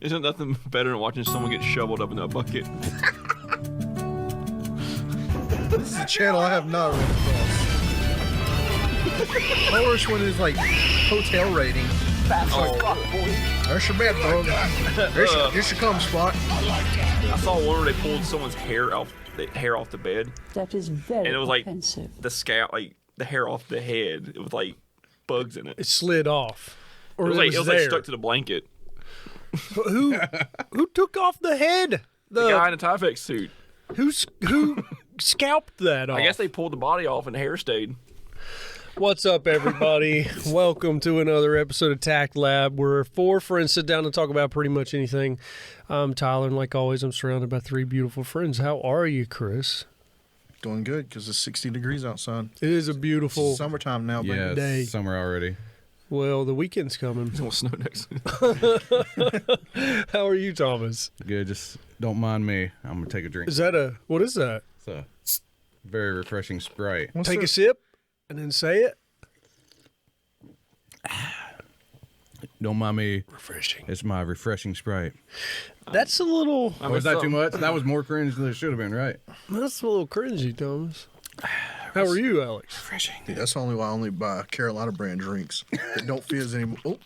Isn't nothing better than watching someone get shoveled up in a bucket? This is a channel I have not run across. My worst one is like hotel rating. There's your bed, bro. Here's your cum spot. I saw one where they pulled someone's hair off the bed, That is very and it was like offensive. the scalp, like the hair off the head. It was like bugs in it. It slid off. Or It was like stuck to the blanket. Who took off the head? The guy in the Tyvek suit. Who scalped that off? I guess they pulled the body off and the hair stayed. What's up, everybody? Welcome to another episode of Tact Lab, where four friends sit down and talk about pretty much anything. I'm Tyler, and like always, I'm surrounded by three beautiful friends. How are you, Chris? Doing good because it's 60 degrees outside. It is a beautiful It's summertime now, baby. Yeah, day. it's summer already. Well, the weekend's coming. It's gonna snow next week. How are you, Thomas? Good, just don't mind me. I'm gonna take a drink. What is that? It's a very refreshing Sprite. Take a sip and then say it. Don't mind me. Refreshing. It's my refreshing Sprite. That's a little. Was that too much? That was more cringe than it should have been, right? That's a little cringy, Thomas. How are you, Alex? Refreshing. Dude, that's only why I only buy Carolina brand drinks that don't fizz anymore. Oh,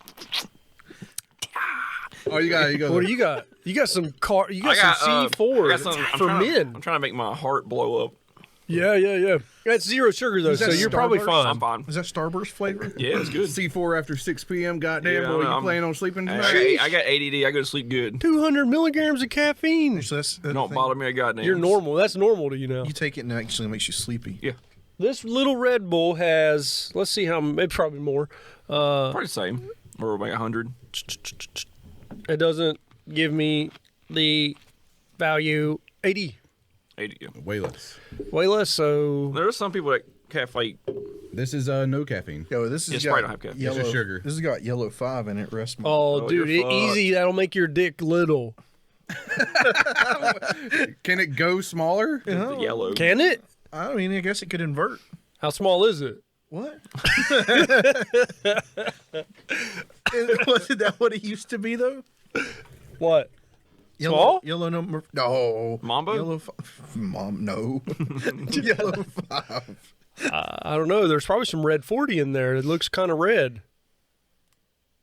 Oh, you got. What do you got? You got some car. You got, I got some C4 I got some, for men. I'm trying to make my heart blow up. Yeah. That's zero sugar though, Is that so you're probably Starburst? fine. I'm fine. is that Starburst flavor? Yeah, it's good. C4 after 6 p.m. Goddamn, Yeah, boy, you I'm- planning on sleeping tonight? I got ADD. I go to sleep good. 200 milligrams of caffeine. So that's the Don't thing. bother me a goddamn. You're normal. That's normal to you now. You take it and it actually makes you sleepy. Yeah, This little Red Bull has. Let's see how. Maybe probably more. probably the same. Or like 100. It doesn't give me the value 80. 80. Yeah. Way less. Way less. So There are some people that like This is no caffeine. Yo, this Yeah, has Sprite got don't have caffeine. yellow It's just sugar. This has got yellow 5 in it. Rest my. oh, Oh, dude, you're fucked. easy. That'll make your dick little. Can it go smaller? the yellow. Can it? I mean, I guess it could invert. How small is it? What? Wasn't that what it used to be, though? What? Yellow, Small? Yellow number. No. Mambo? Yellow. Mom, no. Yellow 5. I don't know. There's probably some Red 40 in there. It looks kind of red.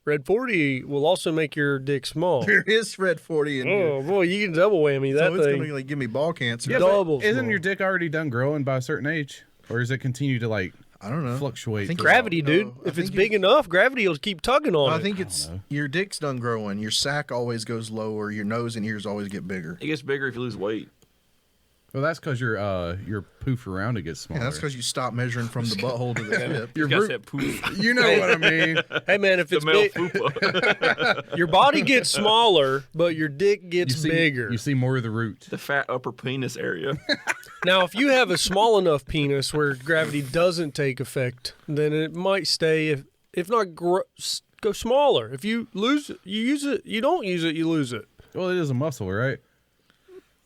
Red 40 will also make your dick small. There is Red 40 in here. Oh, boy, you can double whammy that So it's thing. going to like give me ball cancer. Yeah, but Double Isn't small. your dick already done growing by a certain age? Or does it continue to like I don't know. fluctuate? I think for- Gravity, No, dude. I If it's think big enough, gravity will keep tugging on I it. think it's know. your dick's done growing. Your sack always goes lower. Your nose and ears always get bigger. It gets bigger if you lose weight. Well, that's because your poof around it gets smaller. Yeah, that's because you stop measuring from the butthole to the tip. your You guys root- said poof. You know what I mean? Hey, man, if The it's male big, fupa. your body gets smaller, but your dick gets bigger. You see more of the root. The fat upper penis area. Now, if you have a small enough penis where gravity doesn't take effect, then it might stay, if not go smaller. If you lose it, you use it. You don't use it, you lose it. Well, it is a muscle, right?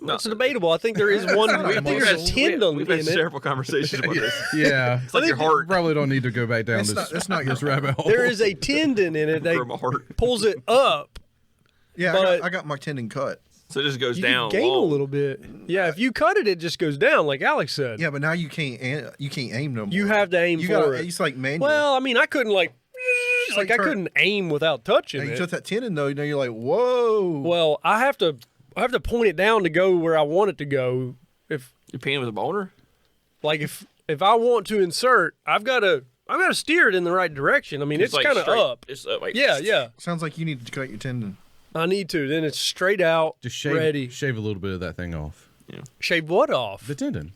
That's debatable. I think there is one. I think there's a muscle. tendon We've in had it. several conversations about this. Yeah. It's like your heart. Probably don't need to go back down That's not your rabbit hole. There is a tendon in it From that a heart. pulls it up. Yeah, But- I got my tendon cut. So it just goes You down. can gain long. a little bit. Yeah, if you cut it, it just goes down, like Alex said. Yeah, but now you can't aim no more. You have to aim You for gotta, it. It's like manual. Well, I mean, I couldn't like like I turn- couldn't aim without touching now you it. touch that tendon though. Now you're like, whoa. Well, I have to point it down to go where I want it to go. If You're peeing with a boner? if I want to insert, I've got to steer it in the right direction. I mean, it's like kind of straight- up. It's up. Like, Yeah. Sounds like you need to cut your tendon. I need to. Then it's straight out, Just shave, ready. shave a little bit of that thing off. Shave what off? The tendon.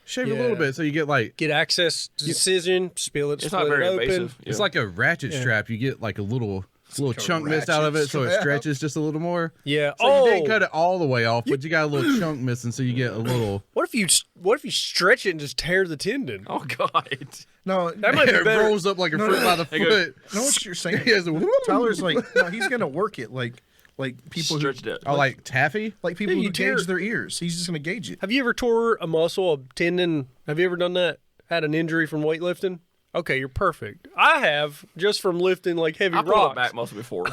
Shave a Yeah. little bit so you get like Get access to incision, spill it, It's split not very it open. invasive. it's Yeah. like a ratchet strap. You get like a little like a chunk missed out of it, so it ratchet stretches just a little more. Yeah. So you didn't cut it all the way off, but you got a little chunk missing, so you get a little. What if you stretch it and just tear the tendon? Oh, God. No, That might be It better. rolls up like a fruit by the Hey, go- foot. know what you're saying. He has a whoop. Tyler's like, no, he's gonna work it like people who, Stretched it. Oh, like taffy? like people Yeah, who you tear- gauge their ears. He's just gonna gauge it. Have you ever tore a muscle, a tendon? Have you ever done that? Had an injury from weightlifting? Okay, you're perfect. I have, just from lifting like heavy I pulled a rocks. back muscle before.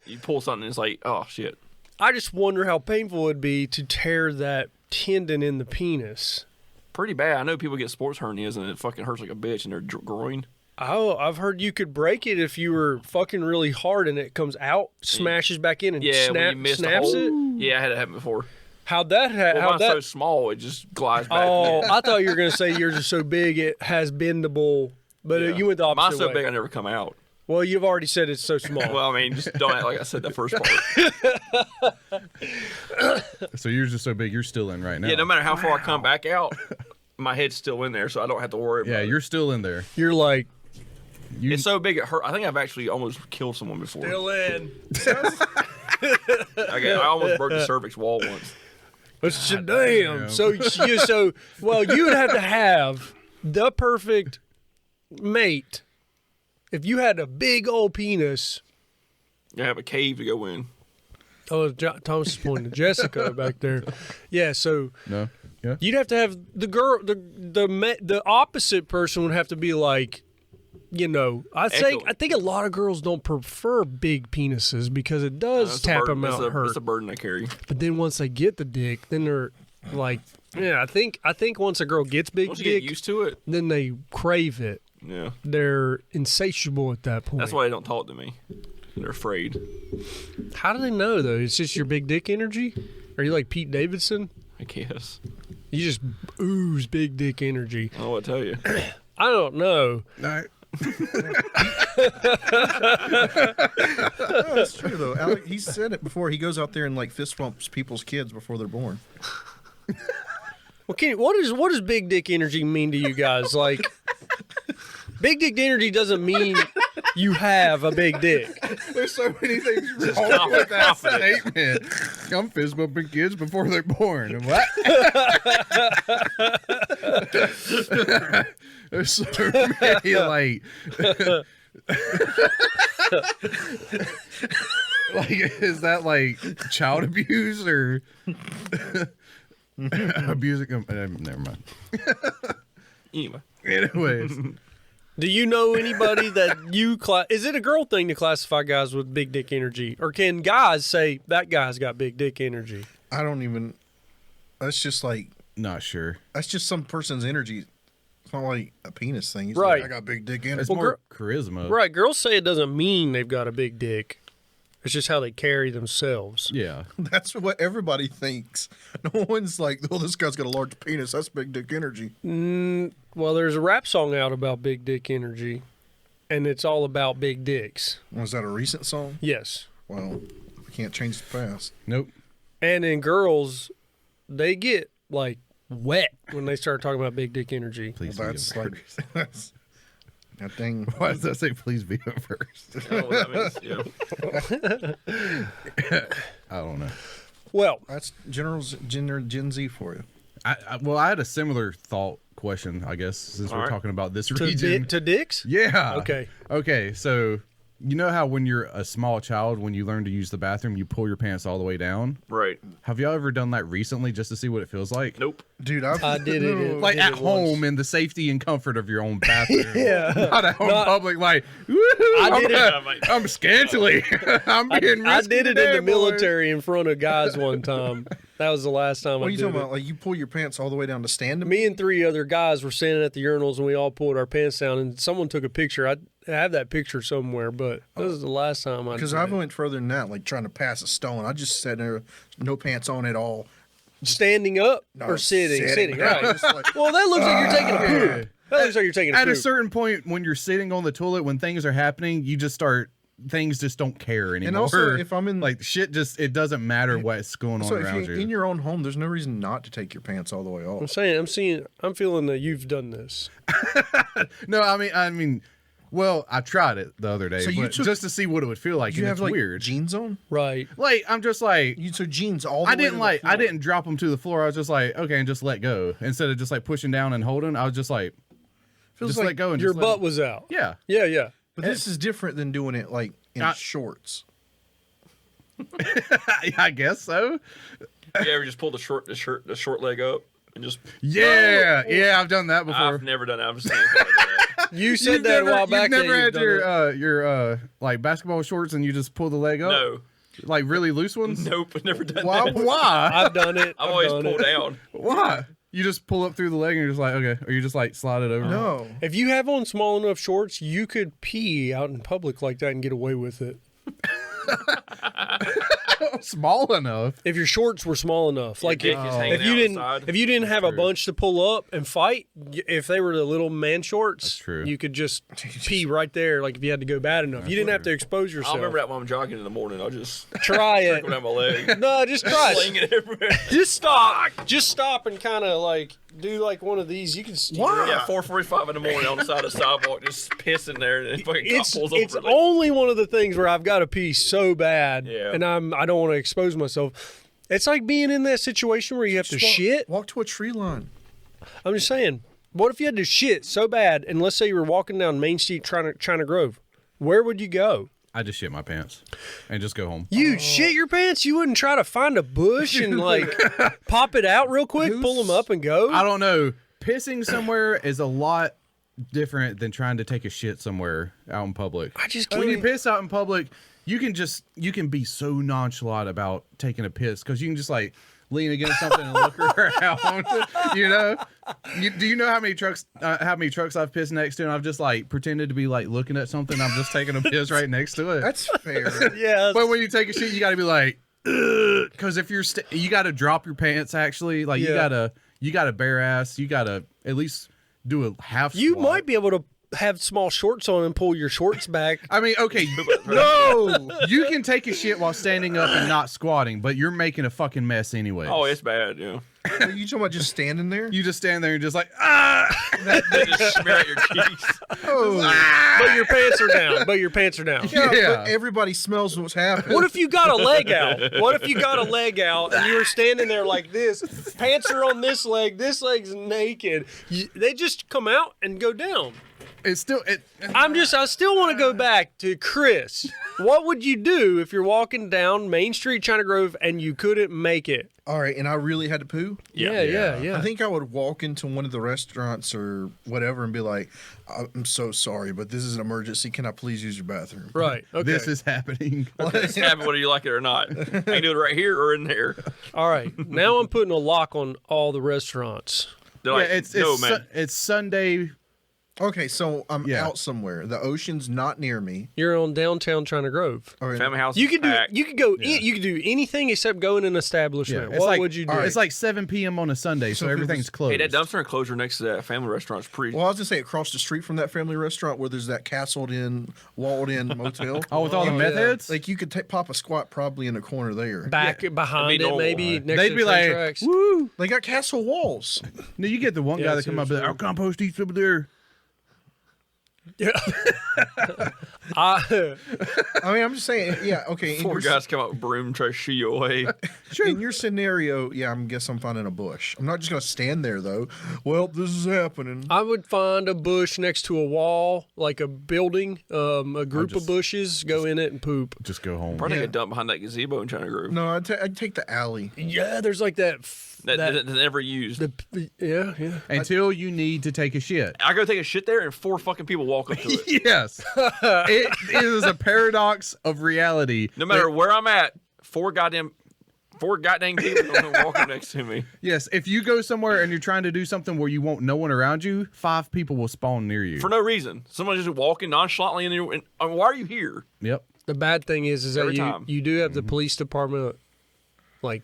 You pull something and it's like, oh, shit. I just wonder how painful it would be to tear that tendon in the penis. Pretty bad. I know people get sports hernias and it fucking hurts like a bitch in their groin. Oh, I've heard you could break it if you were fucking really hard and it comes out, smashes back in, and when you missed snaps the hole. it. Yeah, I had it happen before. How'd that happen? Well, mine's so small, it just glides back. Oh, I thought you were going to say yours is so big it has bendable, but you went the opposite Mine's so way. big I never come out. Well, you've already said it's so small. Well, I mean, just don't act like I said that first part. So yours is so big, you're still in right now. Yeah, no matter how far I come back out, my head's still in there, so I don't have to worry about it. Yeah, you're still in there. You're like, It's so big it hurt. I think I've actually almost killed someone before. still in. I almost broke the cervix wall once. But damn. So you would have to have the perfect mate. If you had a big old penis. You have a cave to go in. Oh, Thomas is pointing to Jessica back there. Yeah, so No. Yeah. you'd have to have the girl, the opposite person would have to be like, I think a lot of girls don't prefer big penises because it does tap them out, hurt. It's a burden I carry. But then once they get the dick, then they're like, yeah, I think once a girl gets big Once you dick, get used to it, then they crave it. yeah. They're insatiable at that point. That's why they don't talk to me. They're afraid. How do they know though? It's just your big dick energy? Are you like Pete Davidson? I guess. You just ooze big dick energy. I don't know what to tell you. I don't know. No. That's true though. Alec, he said it before. He goes out there and like fist bumps people's kids before they're born. Well, what does big dick energy mean to you guys? Like, big dick energy doesn't mean you have a big dick. There's so many things wrong with that statement. I'm fist bumping kids before they're born. What? There's so many like is that like child abuse or abusing? Never mind. Anyway. Anyways. Do you know anybody that is it a girl thing to classify guys with big dick energy? Or can guys say that guy's got big dick energy? I don't even. That's just like. Not sure. That's just some person's energy. It's not like a penis thing. He's Right. like, I got big dick energy. It's more charisma. Right. Girls say it doesn't mean they've got a big dick. It's just how they carry themselves. Yeah. That's what everybody thinks. No one's like, oh, this guy's got a large penis. That's big dick energy. Well, there's a rap song out about big dick energy, and it's all about big dicks. Was that a recent song? Yes. Well, we can't change the past. Nope. And in girls, they get like wet when they start talking about big dick energy. Please Well, be that's a like verse. that's that thing. Why does that say please be a verse? I don't know what that means. Yeah. I don't know. Well, That's Gen Z for you. I had a similar thought question, I guess, since we're right. talking about this to region. dicks? Yeah. Okay. Okay, so you know how when you're a small child, when you learn to use the bathroom, you pull your pants all the way down? Right. Have y'all ever done that recently just to see what it feels like? Nope. Dude, I did it. Like did at it home once. in the safety and comfort of your own bathroom. Yeah. Not at home Not- public, like, woohoo, I did I'm scantily. I'm being I risky did it today, in the boys. military in front of guys one time. That was the last time what I are you did talking it. about? Like you pull your pants all the way down to stand them? Me and 3 other guys were standing at the urinals, and we all pulled our pants down, and someone took a picture. I have that picture somewhere, but this is the last time I did Because it. I went further than that, like trying to pass a stone. I just sat there, no pants on at all. Standing up No, or sitting? Sitting, right. Just like, Well, that looks like you're taking a poop. That looks like you're taking a At poop. a certain point, when you're sitting on the toilet, when things are happening, you just start. Things just don't care anymore. and also, if I'm in like shit, just it doesn't matter what's going on so if around you're you. in your own home, there's no reason not to take your pants all the way off. I'm feeling that you've done this. No, I mean, well, I tried it the other day, So you but took- just to see what it would feel like. Did you and have it's like weird. jeans on? Right. Like I'm just like. You took jeans all the I way didn't to the like. floor. I didn't drop them to the floor. I was just like, okay, and just let go instead of just like pushing down and holding. I was just like, Feels just like let go and Your just let butt it- was out. Yeah. Yeah, yeah. But this is different than doing it like in shorts. I guess so. You ever just pull the short leg up and just? Yeah, yeah, I've done that before. I've never done that. I'm just saying something like that. You said that a while back. You've never that had you've done it. your like basketball shorts and you just pull the leg up. No. Like really loose ones? Nope, I've never done Why? that. Why? I've done it. I've I've always done pulled it. down. Why? You just pull up through the leg and you're just like, okay. Or you just like slide it over. No. If you have on small enough shorts, you could pee out in public like that and get away with it. Small enough. If your shorts were small enough, like dick is hanging if you out didn't, the side. if you didn't have a bunch to pull up and fight, if they were the little man shorts, That's true. you could just pee right there. Like if you had to go bad enough, you didn't have to expose yourself. I'll remember that when I'm jogging in the morning. I'll just Try it. trickle down my leg. No, just try Sling it. it everywhere. Just stop. Just stop and kind of like do like one of these. You can. Why? Yeah, 4:45 in the morning on the side of the sidewalk, just pissing there, and then fucking cop It's pulls it's over. Like, only one of the things where I've got to pee so bad, Yeah. and I don't want to expose myself. It's like being in that situation where you have to shit. Walk to a tree line. I'm just saying. What if you had to shit so bad, and let's say you were walking down Main Street China Grove? Where would you go? I just shit my pants and just go home. You'd shit your pants? You wouldn't try to find a bush and like pop it out real quick, pull them up and go? I don't know. Pissing somewhere is a lot different than trying to take a shit somewhere out in public. I just When can't. you piss out in public, you can be so nonchalant about taking a piss because you can just like lean against something and look around. You know? Do you know how many trucks I've pissed next to, and I've just like pretended to be like looking at something. I'm just taking a piss right next to it. That's fair. Yeah. But when you take a shit, you got to be like, because if you're you got to drop your pants. Actually, like Yeah. you got to bare ass. You got to at least do a half. You squat. might be able to have small shorts on and pull your shorts back. I mean, okay, no, you can take a shit while standing up and not squatting, but you're making a fucking mess anyway. oh, it's bad. Yeah, Are you talking about just standing there? You just stand there and just like, ah, they just smear out your cheeks. But your pants are down. But your pants are down. Yeah, Yeah. but everybody smells what's happening. What if you got a leg out? What if you got a leg out and you were standing there like this? Pants are on this leg's naked. They just come out and go down. it's still it. I still want to go back to Chris. What would you do if you're walking down Main Street, China Grove, and you couldn't make it? All right, and I really had to poo? Yeah. I think I would walk into one of the restaurants or whatever and be like, I'm so sorry, but this is an emergency. Can I please use your bathroom? Right. Okay. This is happening. It's happening whether you like it or not. I can do it right here or in there. All right. Now I'm putting a lock on all the restaurants. They're Yeah, like, it's no, man. it's Sunday. Okay, so I'm Yeah. out somewhere. The ocean's not near me. You're on downtown China Grove. All right. Family house. You is could do. packed. You could go. You could do anything except go in an establishment. it's What like, would you do? all right. It's like 7 p.m. on a Sunday, so So if it everything's was- closed. Hey, that dumpster enclosure next to that family restaurant's pretty. Well, I was gonna say across the street from that family restaurant where there's that castled-in, walled-in motel. Oh, with all the Oh, meth yeah. heads? Like you could pop a squat probably in the corner there. Back behind It'd be it, normal. maybe next They'd to be the train like, tracks. woo. They got castle walls. No, you get the one Yeah, guy that come up and seriously. our compost eats over there. Yeah. I mean, I'm just saying, yeah, okay. Four guys come out with broom, try to shoo you away. In your scenario, yeah, I guess I'm finding a bush. I'm not just gonna stand there though. Well, this is happening. I would find a bush next to a wall, like a building, a group of bushes, go in it and poop. Just go home. Probably get dumped behind that gazebo in China Grove. No, I'd take the alley. Yeah, there's like that. That's never used. Yeah. Until you need to take a shit. I go take a shit there, and 4 fucking people walk up to it. Yes. It is a paradox of reality. No matter where I'm at, four goddamn people are walking next to me. Yes, if you go somewhere and you're trying to do something where you want no one around you, 5 people will spawn near you. For no reason. Someone just walking nonchalantly and why are you here? Yep. The bad thing is that Every time. you do have the police department, like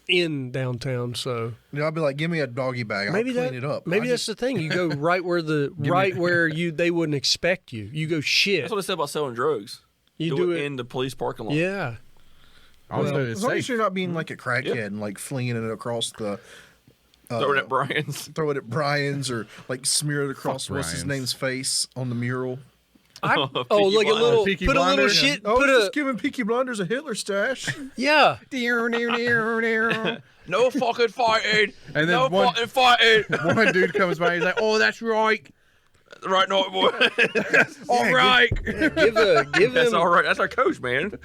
in downtown. So You know, I'd be like, give me a doggy bag. I'll clean it up. Maybe that's the thing. You go right where they wouldn't expect you. You go shit. That's what I said about selling drugs. You do it in the police parking lot. Yeah. Also, Well, it's as long as safe. you're not being like a crackhead and like flinging it across the. Throw it at Brian's. Throw it at Brian's or like smear it across what's his Brian's. name's face on the mural. Oh, Peaky like a little Peaky put a little Blinders. shit. Oh, Put it's a just giving Peaky Blinders a Hitler stash. yeah. No fucking fighting. And then no one- fucking fighting. One dude comes by, he's like, "Oh, that's right. Right, no, boy. All right." Give That's him. all right. That's our coach, man.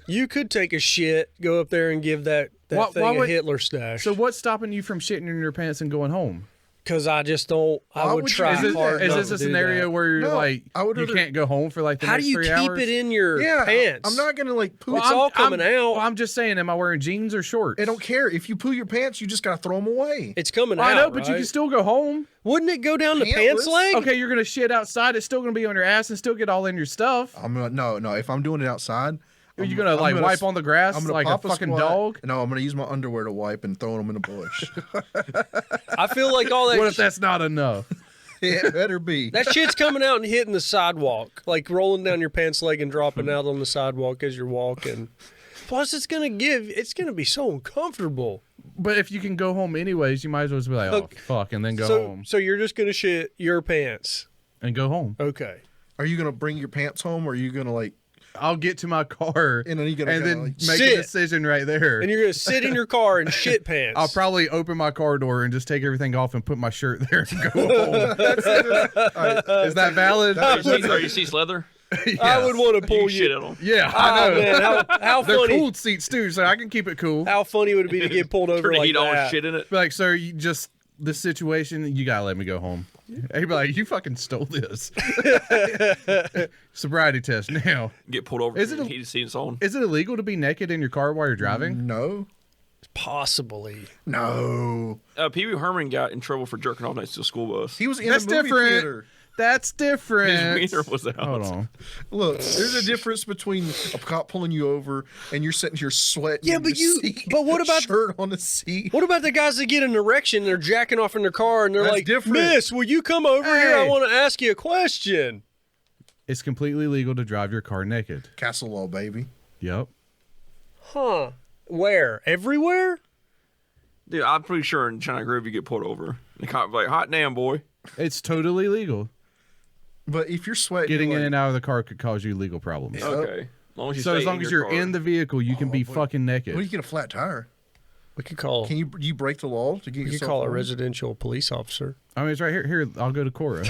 You could take a shit, go up there and give that Why thing a would- Hitler stash. So what's stopping you from shitting in your pants and going home? Because I just don't. I Why would would you- try Is hard. this not a to do scenario that. where you're No, like I would you rather- can't go home for like the How next do you 3 keep hours? it in your Yeah, pants? I'm not gonna like poo. Well, it's all coming out. Well, I'm just saying, am I wearing jeans or shorts? I don't care if you poo your pants. You just gotta throw them away. It's coming Well, out. I know, but you right? can still go home. Wouldn't it go down the pants Pantless? leg? Okay, you're gonna shit outside. It's still gonna be on your ass and still get all in your stuff. I'm gonna no. If I'm doing it outside, Are you gonna like wipe on the grass I'm gonna like a pop fucking squat. dog? No, I'm gonna use my underwear to wipe and throw them in a bush. I feel like all that. What if that's not enough? Yeah, it better be. That shit's coming out and hitting the sidewalk, like rolling down your pants leg and dropping out on the sidewalk as you're walking. Plus, it's gonna be so uncomfortable. But if you can go home anyways, you might as well just be like, oh Okay. fuck, and then go so, home so you're just gonna shit your pants. and go home. Okay. Are you gonna bring your pants home, or are you gonna like? I'll get to my car And then you gotta then go, like, make sit. a decision right there. And you're gonna sit in your car and shit pants. I'll probably open my car door and just take everything off and put my shirt there and go home. Is that valid? Are you seats leather? I would want to You pull can you. shit in them. Yeah, I Oh know. man, how They're funny! cooled seats too, so I can keep it cool. How funny would it be to get pulled over Turn the like heat on that? and shit in it. Be like, sir, you just this situation, you gotta let me go home. He'd be like, you fucking stole this. Sobriety test now. Get pulled over. Is Is it it a- heated seats on? Is it illegal to be naked in your car while you're driving? No, Possibly. no. Pee Wee Herman got in trouble for jerking off next to a school bus. He was in That's the movie different. theater. That's different. His wiener was out. Hold on. Look, there's a difference between a cop pulling you over and you're sitting here sweating. Yeah, in but the seat, but what about- shirt on the seat? What about the guys that get an erection and they're jacking off in their car and they're That's like, different. Miss, will you come over here? I Hey. want to ask you a question. It's completely legal to drive your car naked. Castle law, baby. Yep. Huh. Where? Everywhere? Dude, I'm pretty sure in China Grove you get pulled over. The cop be like, hot damn, boy. It's totally legal. But if you're sweating, Getting you're in like, and out of the car could cause you legal problems. Okay. As long as you So stay as long in as your you're car. in the vehicle, you can be fucking naked. what do you get a flat tire? We could call. Can you break the law to get We could yourself call a home? residential police officer. I mean, it's right here. Here, I'll go to Cora.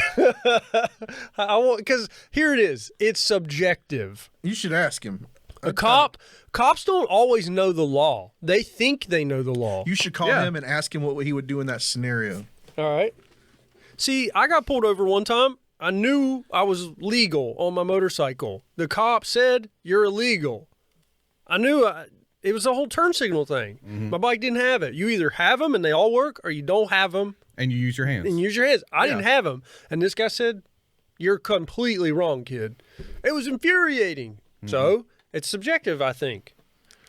I want because here it is. It's subjective. You should ask him. Cops don't always know the law. They think they know the law. You should call Yeah. him and ask him what he would do in that scenario. All right. See, I got pulled over one time. I knew I was legal on my motorcycle. The cop said, "You're illegal." I knew it was a whole turn signal thing. My bike didn't have it. You either have them and they all work, or you don't have them And you use your hands. and use your hands. I didn't Yeah. have them. And this guy said, "You're completely wrong, kid." It was infuriating. So it's subjective, I think.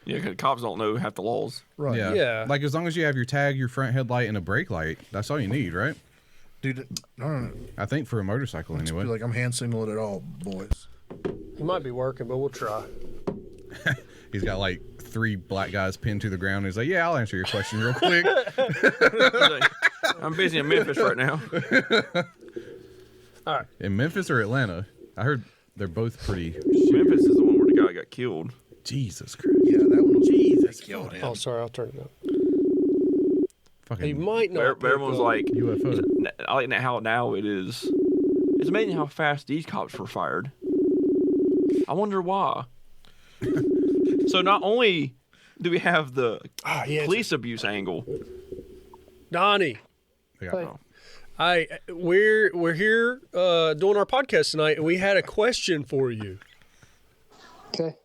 Yeah, because cops don't know half the laws. Right. Yeah. Yeah. Like as long as you have your tag, your front headlight, and a brake light, that's all you need, right? Dude, no. I think for a motorcycle anyway. Be like, I'm hand signaling it all, boys. It might be working, but we'll try. He's got like 3 black guys pinned to the ground. He's like, yeah, I'll answer your question real quick. He's like, I'm busy in Memphis right now. All right. In Memphis or Atlanta? I heard they're both pretty. Memphis is the one where the guy got killed. Jesus Christ. Yeah, that one was Jesus. killed him. Oh, sorry. I'll turn it up. He Fucking might not. But everyone's pick up. like, UFO. I like how now it is. It's amazing how fast these cops were fired. I wonder why. So not only do we have the yeah, police abuse angle, Donnie. They got- We're here doing our podcast tonight, and we had a question for you. Okay.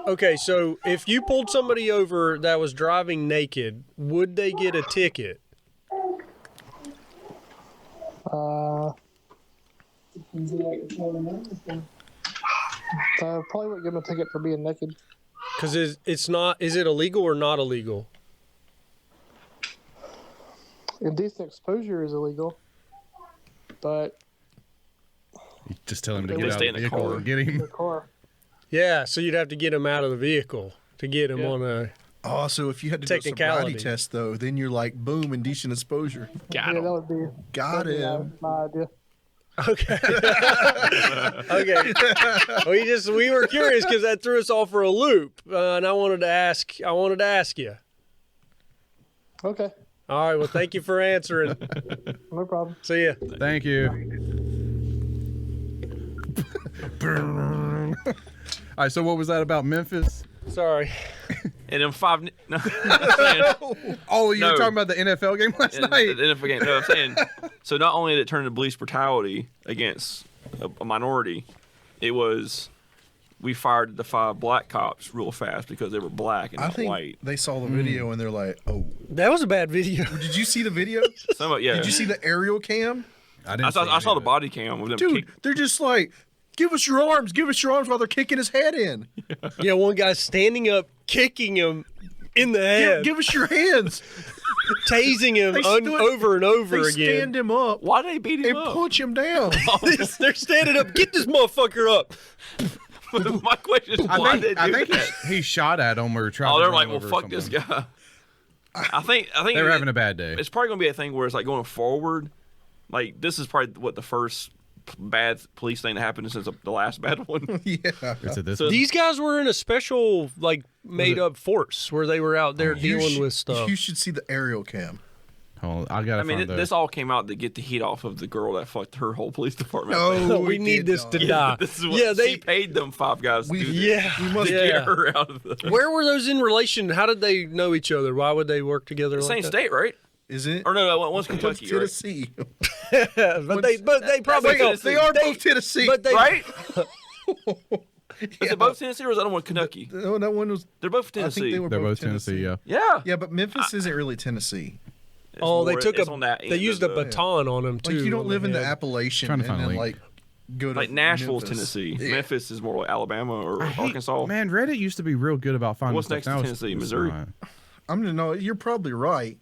Okay, so if you pulled somebody over that was driving naked, would they get a ticket? Probably wouldn't give him a ticket for being naked. Because it's not. Is it illegal or not illegal? Indecent exposure is illegal, but You just tell him to They get would out stay of in the the vehicle car. and get him. the car. Yeah, so you'd have to get him out of the vehicle to get him on a. Oh, so if you had to do a sobriety Technicality. test, though, then you're like, boom, indecent exposure. got Yeah, him. that would be. Got that'd be him. My idea. Okay. Okay. We were curious because that threw us all for a loop, and I wanted to ask you. Okay, All right. Well, thank you for answering. no problem. See ya. Thank you. All right, so what was that about Memphis? Sorry. And then 5. No, I'm saying, Oh, you were No. talking about the NFL game last and night? the NFL game. No, I'm saying. So not only did it turn to police brutality against a minority, it was we fired the 5 black cops real fast because they were black and I not think white. they saw the video and they're like, "Oh, That was a bad video. did you see the video? Some of, yeah. Did you see the aerial cam? I saw the body cam with them. Dude, they're just like, give us your arms while they're kicking his head in. Yeah, one guy's standing up, kicking him in the head, Give us your hands. tasing him They stood- over and over They again. stand him up Why did they beat him and up? punch him down. They're standing up. Get this motherfucker up. My question is, why did I they do think that? he shot at him or tried Oh, to they're run like, well, over or fuck this something. guy. I think They were having a bad day. It's probably gonna be a thing where it's like going forward. Like this is probably what the first bad police thing that happened since the last bad one. Yeah. Is it this So- one? These guys were in a special, like, made up force where they were out there dealing with stuff. You should see the aerial cam. Hold on, I gotta I mean, find this all came out to get the heat off of the girl that fucked her whole police department. No, we need this to Yeah, die. this is what Yeah, she paid them 5 guys to do this. Yeah, we must To yeah. get her out of the Where were those in relation? How did they know each other? Why would they work together? same like that? state, right? Is it? Or no, one's What's Kentucky, right? Tennessee? but they probably Wait, don't. They are both Tennessee. But they, Right? Is it both Tennessee or is that one Kentucky? No, that one was. They're both I Tennessee. think they were They're both Tennessee, yeah. Yeah. Yeah, but Memphis isn't really Tennessee. It's oh, they more- took it's on that they end used of a the- baton on them too. Like you don't on live in the head. Appalachian Trying and to find a then link. like go to Like Nashville's Memphis. Tennessee. Yeah. Memphis is more like Alabama or I hate- Arkansas. Man, Reddit used to be real good about finding What's stuff. next to Now it's- Tennessee? it's Missouri? not. I'm gonna know. You're probably right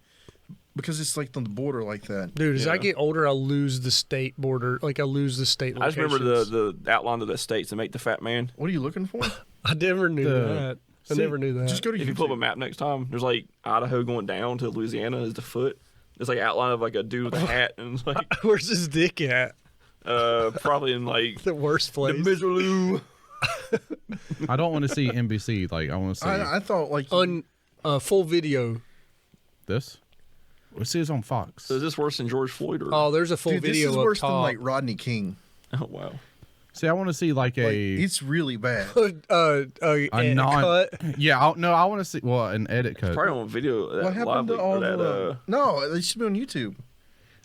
because it's like on the border like that. Dude, as I Yeah. get older, I lose the state border. Like I lose the state. I just remember the outline of the states and make the fat man. What are you looking for? I never knew that. I See, never knew that. Just go to If you YouTube. pull up a map next time, there's like Idaho going down to Louisiana is the foot. It's like outline of like a dude with a hat and it's like Where's his dick at? probably in like The worst place. Missouri. I don't want to see NBC. Like, I want to see I thought like On full video. this. Let's see, it's on Fox. So is this worse than George Floyd or? Oh, there's a full dude, this video is up worse top. than like Rodney King. Oh, wow. See, I want to see like Like, a. it's really bad. a non- cut. yeah, I want to see. Well, an edit cut. Probably on video. That What happened lively, to all or that, the? No, they should be on YouTube.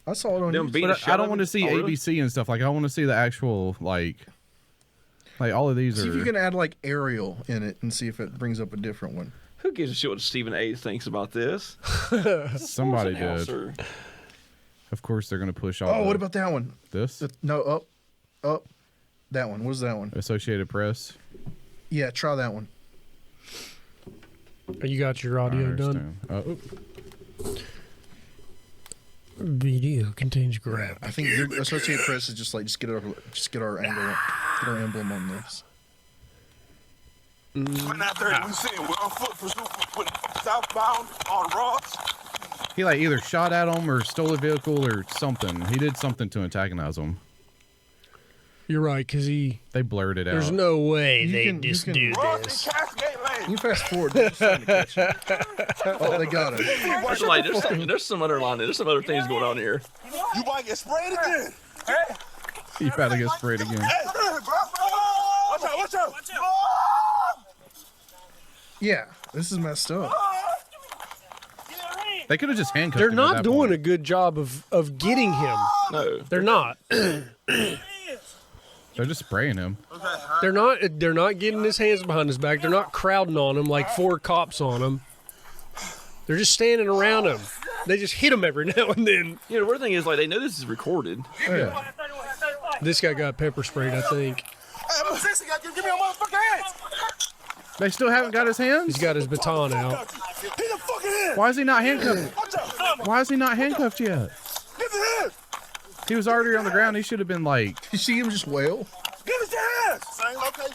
I saw it on them YouTube. beating the But shit I out don't of want him? to see Oh, really? ABC and stuff. Like, I want to see the actual like all of these See are. if you can add like Ariel in it and see if it brings up a different one. Who gives a shit what Stephen A. thinks about this? Somebody did. Announcer. Of course, they're going to push all. Oh, the- what about that one? this? No, up. That one. What is that one? Associated Press. Yeah, try that one. You got your audio done. Oop. Video contains graphic. I think your Associated Press is just like just get our emblem on this. When out there, we see we're on foot for southbound on Ross. He like either shot at him or stole a vehicle or something. He did something to antagonize him. You're right, because They blurred it there's out. no way You they can- you just can- do Ross this. and Cascade Lane. You fast forward. They're just trying to catch you. Oh, they got it. There's, like, there's some underlying. There's some other things going on here. You might get sprayed again. Hey, He about to get sprayed again. hey, bro. Watch out, watch out. Watch out. Yeah, this is messed up. They could have just handcuffed They're him. not doing a good job of getting him. No. They're not. They're just spraying him. They're not getting his hands behind his back. They're not crowding on him like 4 cops on him. They're just standing around him. They just hit him every now and then. You know, the weird thing is, like, they know this is recorded. Yeah. This guy got pepper sprayed, I think. Hey, I'm assisting. Give me a motherfucking hands. They still haven't got his hands? He's got his baton out. Get the fucking hands. Why is he not handcuffed? Watch out. Why is he not handcuffed yet? Get the hands. He was already on the ground. He should have been like, You see him just wail? Give us your hands. Same location.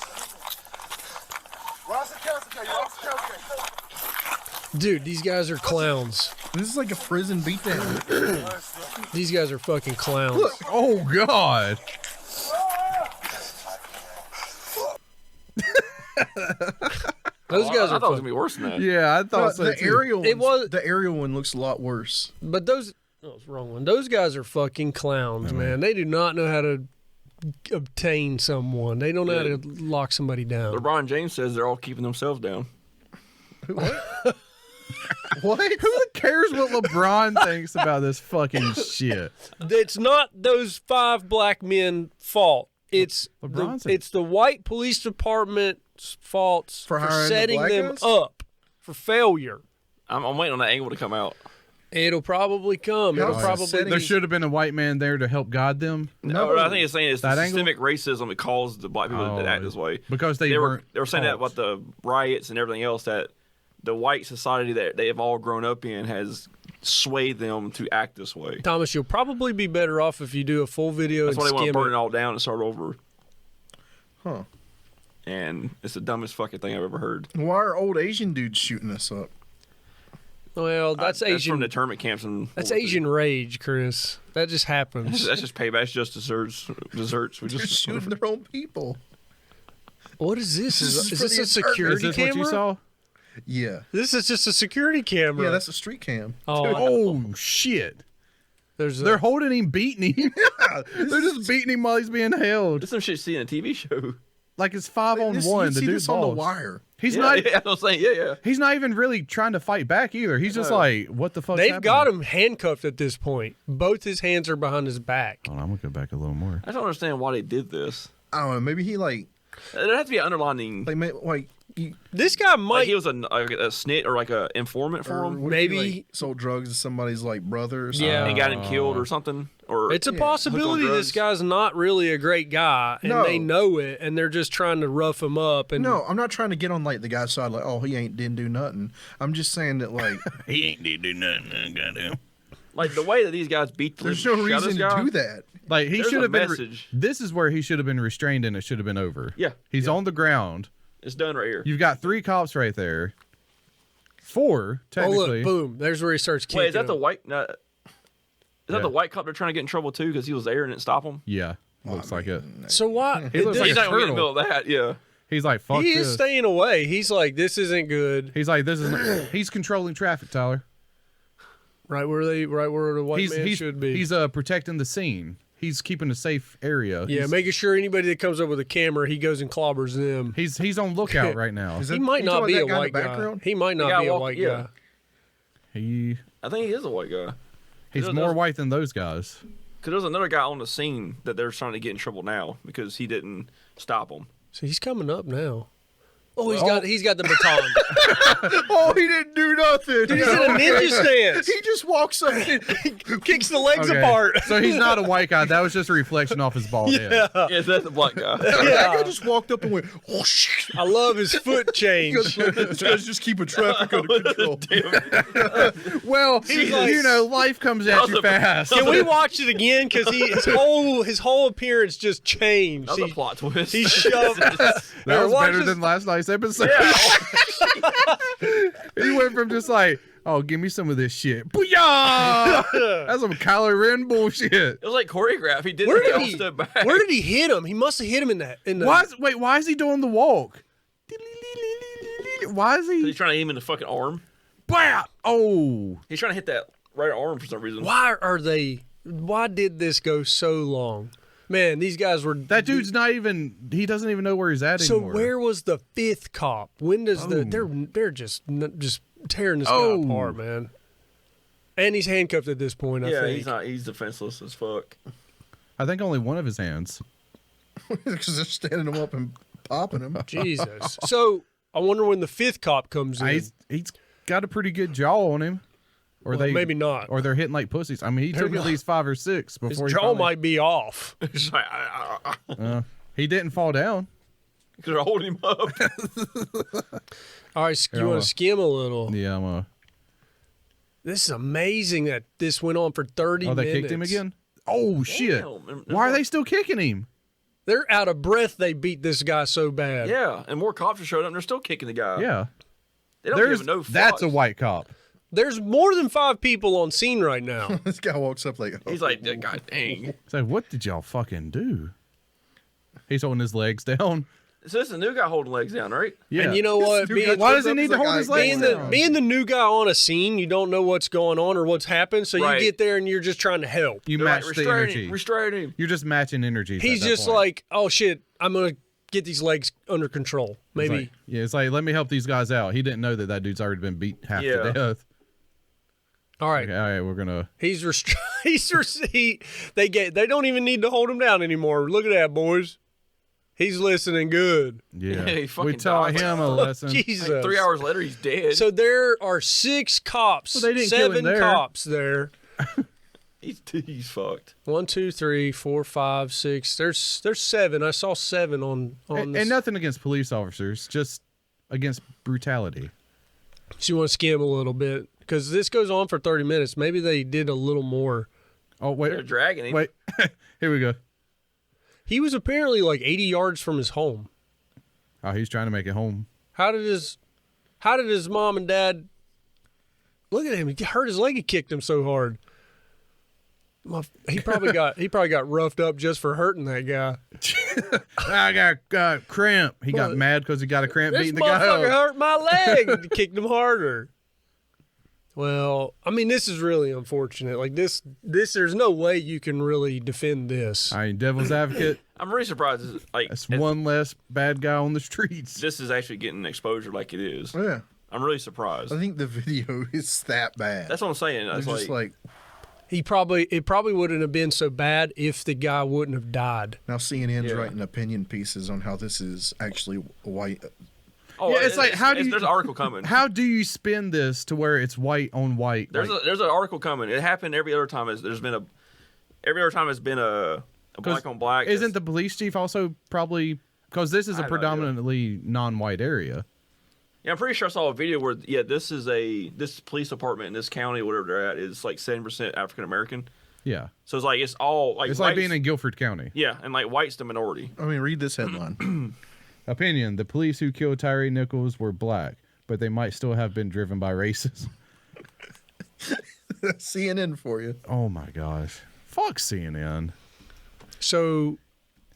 Ross and Cascade. Ross and Cascade. Dude, these guys are clowns. This is like a prison beatdown. These guys are fucking clowns. Look, oh God. Those guys I are thought it was gonna fucking. be worse than that. Yeah, I thought so the too. aerial. It was- the aerial one looks a lot worse. But those. Oh, it's the wrong one. Those guys are fucking clowns, man. They do not know how to obtain someone. They don't know how to lock somebody down. LeBron James says they're all keeping themselves down. What? Who cares what LeBron thinks about this fucking shit? It's not those 5 black men fault. It's LeBron's it's the white police department's faults For for hiring the setting black them guys? up for failure. I'm waiting on that angle to come out. It'll probably come. It'll How's probably setting- There should have been a white man there to help guide them No, I think it's saying it's the That angle? systemic racism that caused the black people to act this way. because they Were saying that taught. about the riots and everything else, that the white society that they have all grown up in has swayed them to act this way. Thomas, you'll probably be better off if you do a full video That's and why they want to skim burn it it. all down and start over. Huh. And it's the dumbest fucking thing I've ever heard. Why are old Asian dudes shooting us up? Well, that's That's Asian. from the internment camps. And That's Asian rage, Chris. That just happens. That's just payback. That's just desserts. Desserts. We They're just shooting their own people. What is this? This Is is this for a the security Is this camera? what you saw? Yeah. This is just a security camera. Yeah, that's a street cam. Oh, Oh shit! there's a, They're holding him, beating him. They're just beating him while he's being held. This is some shit you see in a TV show. Like it's 5-on-1. You The see dude this on the balls. wire. He's Yeah, not. yeah, I'm saying, yeah. He's not even really trying to fight back either. He's just like, what the fuck? they've got him handcuffed at this point. Both his hands are behind his back. Hold on, I'm gonna go back a little more. I don't understand why they did this. I don't know. Maybe he There has to be an underlining. This guy Like might. he was a snit or like a informant for him, Maybe- sold drugs to somebody's like brother or something. Yeah. and got him killed or something. Or It's a Yeah. possibility Hooked on this drugs. guy's not really a great guy, and No. they know it, and they're just trying to rough him up. And No, I'm not trying to get on like the guy's side, like, oh, he didn't do nothing. I'm just saying that like He ain't need to do nothing. Goddamn. like the way that these guys beat the there's no shit out of reason this to guy. do that. Like he There's should a have been. message. This is where he should have been restrained, and it should have been over. Yeah, He's on the ground. it's done right here. You've got 3 cops right there. 4 oh technically. look, boom! There's where he starts kicking. Wait, is that the him. white? No, is Yeah. that the white cop they're trying to get in trouble too because he was there and didn't stop him? Yeah, looks like it. So why? He looks like He's a not gonna get in the turtle. middle of that. Yeah, He's like, fuck he this. is staying away. He's like, this isn't good. He's like, this is. He's controlling traffic, Tyler. Right where the white man he's should be. He's protecting the scene. He's keeping a safe area. yeah, He's, making sure anybody that comes up with a camera, he goes and clobbers them. he's on lookout right now. Is He that- might you not talking be a about that guy in white the guy. background? He might The not guy be a walk- white yeah. guy. He I think he is a white guy. he's There's- more white than those guys. Because there's another guy on the scene that they're trying to get in trouble now because he didn't stop him. So he's coming up now. Oh, he's got the baton. Oh, he didn't do nothing. He's in a ninja stance. He just walks up and Kicks the legs Okay. apart. So he's not a white guy. That was just a reflection off his bald head. Yeah, that's the black guy. that guy just walked up and went, oh shit. I love his foot change. This guy's just keeping traffic under control. Well, like- you know, life comes at you fast. Can we watch it again? Because his whole appearance just changed. That was a plot twist. He shoved. That was watch better this- than last night's episode. Yeah. He went from just like, oh, give me some of this shit. Booyah! That's some Kylo Ren bullshit. It was like choreographed. He did Where it. They did all he? stood back. Where did he hit him? He must have hit him in the. Why is he doing the walk? Why is He's he? trying to aim in the fucking arm. Bam! Oh, He's trying to hit that right arm for some reason. Why are they? Why did this go so long? Man, these guys were. that dude's not even. He doesn't even know where he's at So anymore. where was the 5th cop? When does the they're just tearing this guy apart, man. And he's handcuffed at this point. I Yeah, think. he's defenseless as fuck. I think only one of his hands. Because they're standing him up and popping him. Jesus. So I wonder when the 5th cop comes in. He's got a pretty good jaw on him. Or Well, maybe not. Or they're hitting like pussies. I mean, he took at least 5 or 6 His before he jaw finally- might be off. It's like, He didn't fall down. because they're holding him up. All right, you Here, want I'll- to skim a little? Yeah, I'm This is amazing that this went on for 30 Oh, they minutes. kicked him again? Oh, shit. Damn. Why are they still kicking him? They're out of breath. They beat this guy so bad. Yeah, and more cops are showing up. And they're still kicking the guy. Yeah. they don't There's give no fucks. That's a white cop. There's more than 5 people on scene right now. This guy walks up like, oh, He's like, God dang. So what did y'all fucking do? He's holding his legs down. So this is the new guy holding legs down, right? Yeah. And you know what? Dude, Being, Why does he He's need to like, hold his I- legs being down? being the new guy on a scene, you don't know what's going on or what's happened, so Right. you get there and you're just trying to help. You They're match like, the energy. restrain him. You're just matching energies. He's at that just point. like, oh shit, I'm gonna get these legs under control. Maybe. It's like, let me help these guys out. He didn't know that dude's already been beat half to death. All right. Okay, all right, we're gonna. He's they don't even need to hold him down anymore. Look at that, boys. He's listening good. Yeah, He fucking we taught died. him a lesson. Jesus. Like 3 hours later, he's dead. So there are 6 cops. Well, they didn't kill him 7 there. cops there. he's fucked. 1, 2, 3, 4, 5, 6. There's 7. I saw 7 on And this. nothing against police officers, just against brutality. So you want to skim a little bit because this goes on for 30 minutes. Maybe they did a little more. Oh They're wait, dragging him. wait. Here we go. He was apparently like 80 yards from his home. Oh, he's trying to make it home. How did his mom and dad look at him? He hurt his leg. He kicked him so hard. He probably got roughed up just for hurting that guy. I got cramp. He got mad because he got a cramp This beating the guy motherfucker up. hurt my leg. Kicked him harder. Well, I mean, this is really unfortunate. Like this, there's no way you can really defend this. I mean, devil's advocate. I'm really surprised. Like That's one less bad guy on the streets. this is actually getting exposure like it is. Yeah. I'm really surprised. I think the video is that bad. That's what I'm saying. It's That's just like It probably wouldn't have been so bad if the guy wouldn't have died. now CNN's Yeah. writing opinion pieces on how this is actually white. oh, Yeah, it's like, how do you- there's an article coming. How do you spin this to where it's white on white? There's an article coming. It happened every other time. There's been a black on black. Isn't the police chief also probably because this is I a have no idea. predominantly non-white area? Yeah, I'm pretty sure I saw a video where this police department in this county, whatever they're at, is like 70% African American. Yeah, So it's like it's all like it's like whites- being in Guilford County. yeah, and like white's the minority. I mean, read this headline. Opinion: the police who killed Tyree Nichols were black, but they might still have been driven by racism. CNN for you. Oh my gosh, fuck CNN. So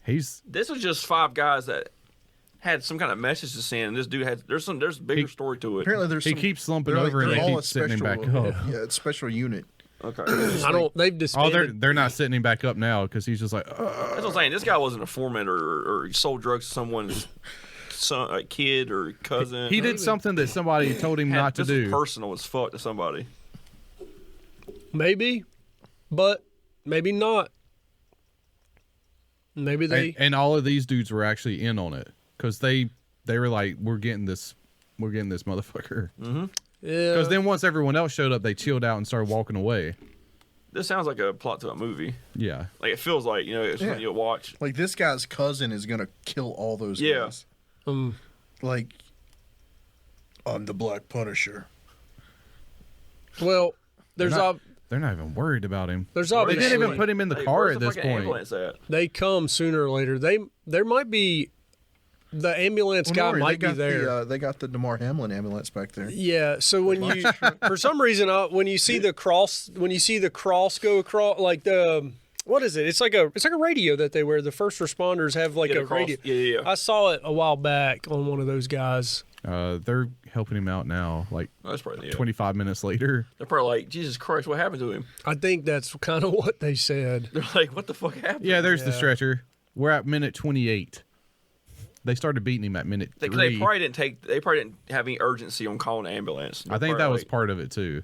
He's This was just 5 guys that had some kind of message to send. This dude had there's a bigger story to it. Apparently, there's he some, keeps slumping they're over and they're they all keep a sitting him back special- up. Yeah, it's special unit. Okay. I don't. They've Oh, disbanded. they're not sitting him back up now because he's just like, That's what I'm saying. This guy wasn't a foreman or sold drugs to someone's son, a kid or cousin. he did something that somebody told him not to this was do. personal as fuck to somebody. Maybe, but maybe not. Maybe they. And all of these dudes were actually in on it because they were like, we're getting this motherfucker. Yeah. Because then once everyone else showed up, they chilled out and started walking away. This sounds like a plot to a movie. Yeah. Like it feels like it's something you'll watch. Like this guy's cousin is gonna kill all those Yeah. guys. um, Like, I'm the Black Punisher. well, there's They're not even worried about him. there's They obviously didn't even put him in the Hey, car where's at the this fucking point. ambulance at? they come sooner or later. There might be the ambulance guy Well, no, might they be got there. they got the DeMar Hamlin ambulance back there. Yeah, so when you, for some reason, when you see the cross go across, like the, what is it? It's like a radio that they wear. The first responders have like Get a across- radio. yeah. I saw it a while back on one of those guys. They're helping him out now, like That's probably 25 minutes later. They're probably like, Jesus Christ, what happened to him? I think that's kind of what they said. They're like, what the fuck happened? Yeah, there's the Yeah. stretcher. We're at minute 28. They started beating him at minute 3. They probably didn't have any urgency on calling an ambulance. I think that was part of it too.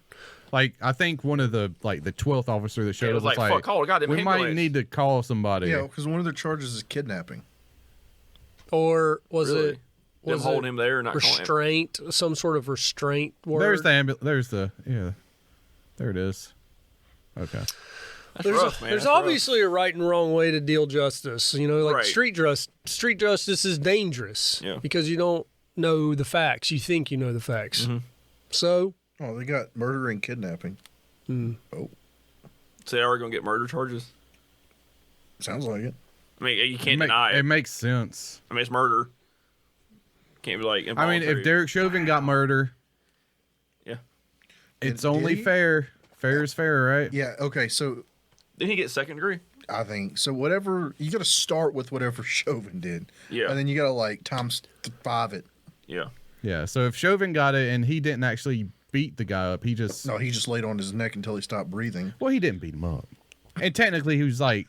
Like I think one of the 12th officer that showed it up was was like, like, fuck, call a goddamn we might ambulance." need to call somebody. Yeah, because one of their charges is kidnapping. Or was Really? it Them holding him there and not calling him. restraint? Some sort of restraint word. There's the ambulance. There it is. Okay. That's There's, rough, man. there's That's rough. obviously a right and wrong way to deal justice. You know, like Right. street justice is dangerous Yeah. because you don't know the facts. You think you know the facts. Mm-hmm. So, Oh, they got murder and kidnapping. Oh, So they are going to get murder charges. sounds like it. I mean, you can't deny it. It makes sense. I mean, it's murder. Can't be like. I mean, if involuntary. Derek Chauvin got murder, Yeah. it's Did only he? fair. Fair is fair, right? Yeah. Okay. So Didn't he get second degree? I think so. Whatever you got to start with, whatever Chauvin did. Yeah. And then you got to like times 5 it. Yeah. Yeah. So if Chauvin got it and he didn't actually beat the guy up, he just No, he just laid on his neck until he stopped breathing. well, he didn't beat him up. And technically, he was like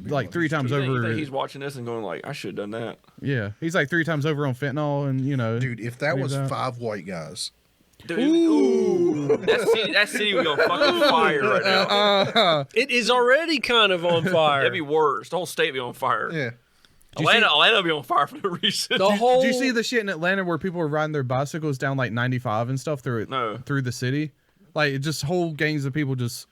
like 3 times You over. think he's watching this and going like, I should have done that. Yeah, he's like 3 times over on fentanyl, and Dude, if that Maybe was that. 5 white guys, Dude, ooh. That city would go fucking fire right now. It is already kind of on fire. That'd be worse. The whole state would be on fire. yeah. Atlanta would be on fire for no reason. The whole. Did you see the shit in Atlanta where people were riding their bicycles down like 95 and stuff through the city? Like just whole gangs of people just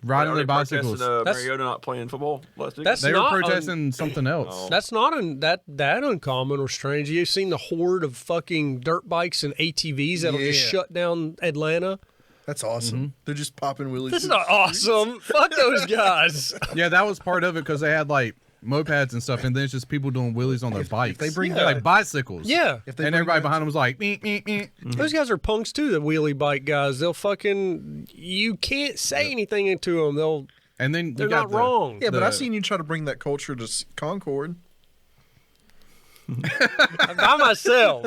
riding their bicycles. Mariota not playing football last week. They were not protesting something else. That's not that uncommon or strange. You've seen the horde of fucking dirt bikes and ATVs that'll just Yeah. shut down Atlanta. That's awesome. They're just popping wheelies. This is through not the streets. awesome. Fuck those guys. Yeah, that was part of it because they had like mopeds and stuff, and then it's just people doing wheelies on their bikes. they bring like bicycles. Yeah. If they And bring everybody that- behind them was like, meep, meep, meep. Those guys are punks too, the wheelie bike guys. They'll fucking. You can't say anything to them. And then They're you got not wrong. Yeah, but the- I've seen you try to bring that culture to Concord. By myself.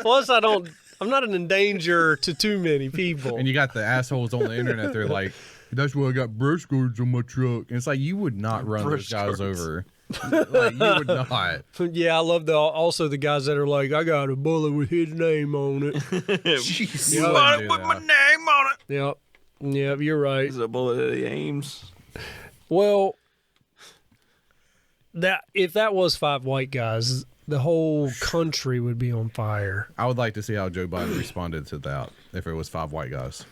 Plus, I'm not an danger to too many people. And you got the assholes on the internet. They're like, that's why I got brush guards on my truck. And it's like you would not run those Brush guys guards. over. Like you would not. Yeah, I love also the guys that are like, I got a bullet with his name on it. Jeez. You Put wouldn't it do with my that. name on it. Yep. Yep, you're right. This is a bullet that he aims. Well, if that was 5 white guys, the whole country would be on fire. I would like to see how Joe Biden responded to that if it was 5 white guys.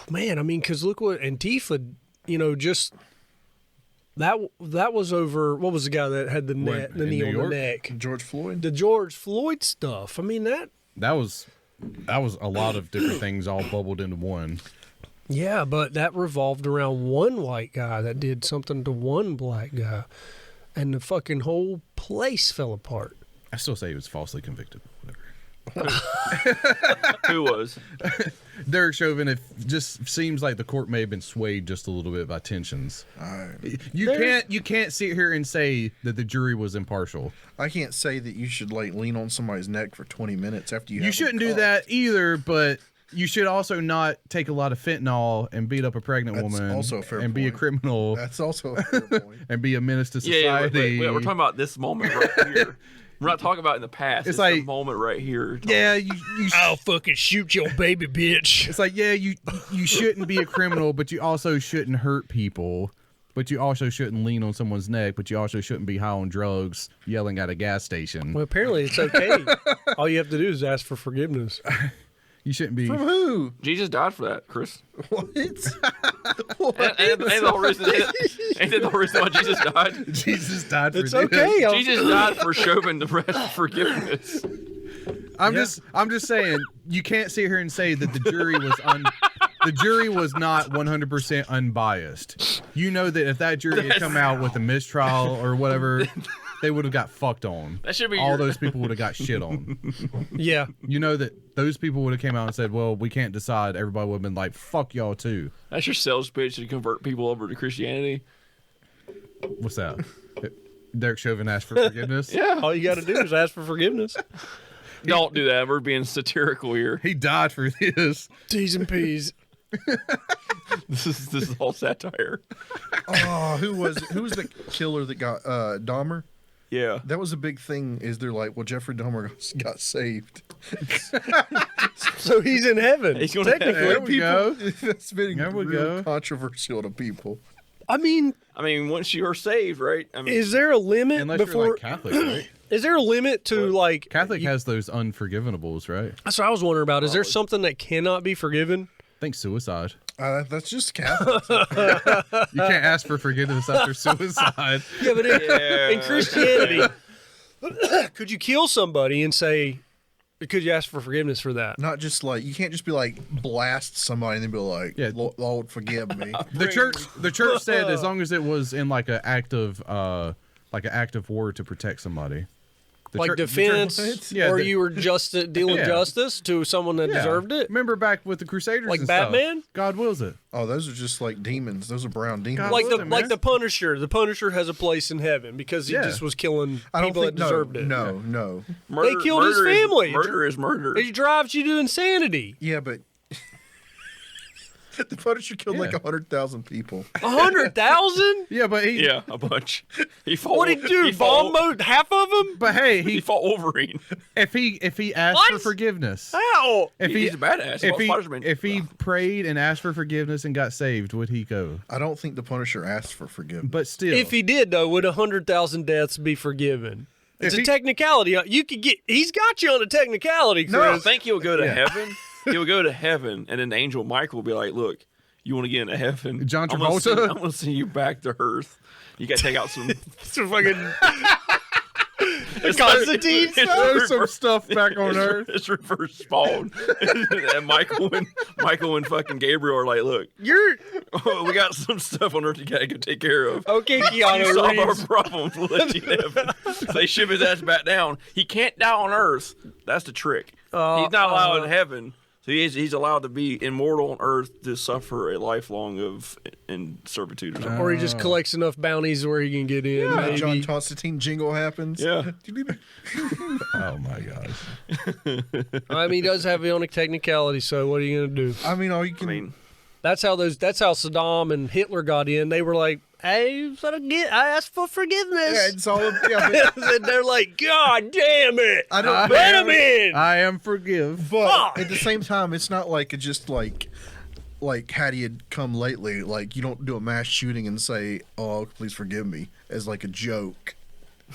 Man, I mean, because look what Antifa, just that was over. What was the guy that had the What, knee in New on York? the neck? George Floyd. The George Floyd stuff. I mean That was a lot of different things all bubbled into one. Yeah, but that revolved around one white guy that did something to one black guy, and the fucking whole place fell apart. I still say he was falsely convicted. Whatever. Who was? Derek Chauvin, it just seems like the court may have been swayed just a little bit by tensions. You can't sit here and say that the jury was impartial. I can't say that you should like lean on somebody's neck for 20 minutes after you. You have them shouldn't do cuffed. that either, but you should also not take a lot of fentanyl and beat up a pregnant That's woman also a fair and be a point. criminal That's also a fair point. and be a menace to Yeah, society. we're talking about this moment right here. We're not talking about in the past. It's It's like- the moment right here. Yeah, you I'll fucking shoot your baby bitch. it's like, yeah, you shouldn't be a criminal, but you also shouldn't hurt people. But you also shouldn't lean on someone's neck, but you also shouldn't be high on drugs yelling at a gas station. Well, apparently it's okay. All you have to do is ask for forgiveness. You shouldn't be. From who? Jesus died for that, Chris. What? And the whole reason, ain't that the whole reason why Jesus died? Jesus died for It's this. okay. Jesus died for Chauvin to rest forgiveness. I'm just saying you can't sit here and say that the jury was the jury was not 100% unbiased. You know that if that jury had come out with a mistrial or whatever, they would have got fucked on. That should be all your- those people would have got shit on. Yeah. You know that those people would have came out and said, "Well, we can't decide." Everybody would have been like, "Fuck y'all too." That's your sales pitch to convert people over to Christianity. What's that? Derek Chauvin asked for forgiveness. Yeah. All you got to do is ask for forgiveness. Don't do that. We're being satirical here. He died for this. T's and P's. This is all satire. Oh, who was the killer that got Dahmer? Yeah. That was a big thing. Is they're like, well, Jeffrey Dahmer got saved. So he's in heaven. He's gonna technically. There we go. That's been There we real go. controversial to people. I mean, I mean, once you are saved, right? I mean, is there a limit Unless before? you're like Catholic, right? Is there a limit to like? Catholic has those unforgivables, right? That's what I was wondering about. Is there something that cannot be forgiven? I think suicide. That's just Catholic. You can't ask for forgiveness after suicide. Yeah, but Yeah. in Christianity, could you kill somebody and say, could you ask for forgiveness for that? Not just like you can't just be like blast somebody and then be like, Yeah. Lord, forgive me. The church said as long as it was in like an act of war to protect somebody. The Like church- defense, Yeah, or the- you were just dealing Yeah. justice to someone that Yeah. deserved it. Remember back with the Crusaders, Like and stuff? Batman? God wills it. Oh, those are just like demons. Those are brown demons. God Like wills the it, like man. the Punisher. The Punisher has a place in heaven because he Yeah. just was killing I don't people think that deserved it. No. murder, They killed his murder is- family. Murder is murder. It drives you to insanity. Yeah, but The Punisher killed like 100,000 people. 100,000? Yeah, but he. Yeah, a bunch. He fought. What did he do? He Bomb fought, mode half of them? But hey, he he fought Wolverine. if he asked What? for forgiveness, How? if He's a badass. if Spider-Man. if he prayed and asked for forgiveness and got saved, would he go? I don't think the Punisher asked for forgiveness. But still, If he did, though, would 100,000 deaths be forgiven? It's If a he- technicality. You could get. He's got you on a technicality, Chris. I think he'll go to heaven. He'll go to heaven, and then the angel Michael will be like, "Look, you want to get into heaven? John I'm gonna Travolta? I'm going to send you back to Earth. You got to take out some Some fucking Constantine stuff. there's some stuff back on Earth. It's reverse spawn. And Michael and fucking Gabriel are like, "Look, You're we got some stuff on Earth you got to go take care of. okay, You Keanu solve our Reeves. problems. We'll let you in heaven." So they ship his ass back down. He can't die on Earth. That's the trick. He's not allowed in heaven. So he's allowed to be immortal on Earth to suffer a lifelong of in servitude or something. Or he just collects enough bounties where he can get in. The maybe. John Constantine jingle happens. Yeah. Oh my gosh. I mean, he does have it on a technicality. So what are you gonna do? I mean, all you I can. mean, That's how Saddam and Hitler got in. They were like, "Hey, I asked for forgiveness." yeah, it's all. Yeah, but And they're like, "God damn it! I don't. Let him in." I am forgive. But Fuck. at the same time, it's not like it just like had he had come lately. Like you don't do a mass shooting and say, "Oh, please forgive me," as like a joke.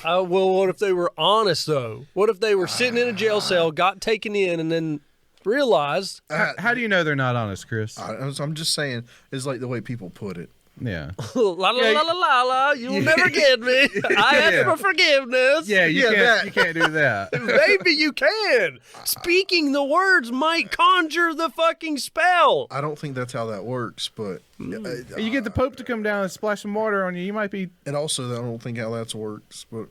Well, what if they were honest though? What if they were sitting in a jail cell, got taken in, and then realized? How do you know they're not honest, Chris? I'm just saying, it's like the way people put it. Yeah. La la la la la la. You'll never get me. I asked Yeah. for forgiveness. Yeah, you Yeah, can't. that. You can't do that. Maybe you can. Speaking the words might conjure the fucking spell. I don't think that's how that works, but You get the Pope to come down and splash some water on you. You might be. and also I don't think how that works. But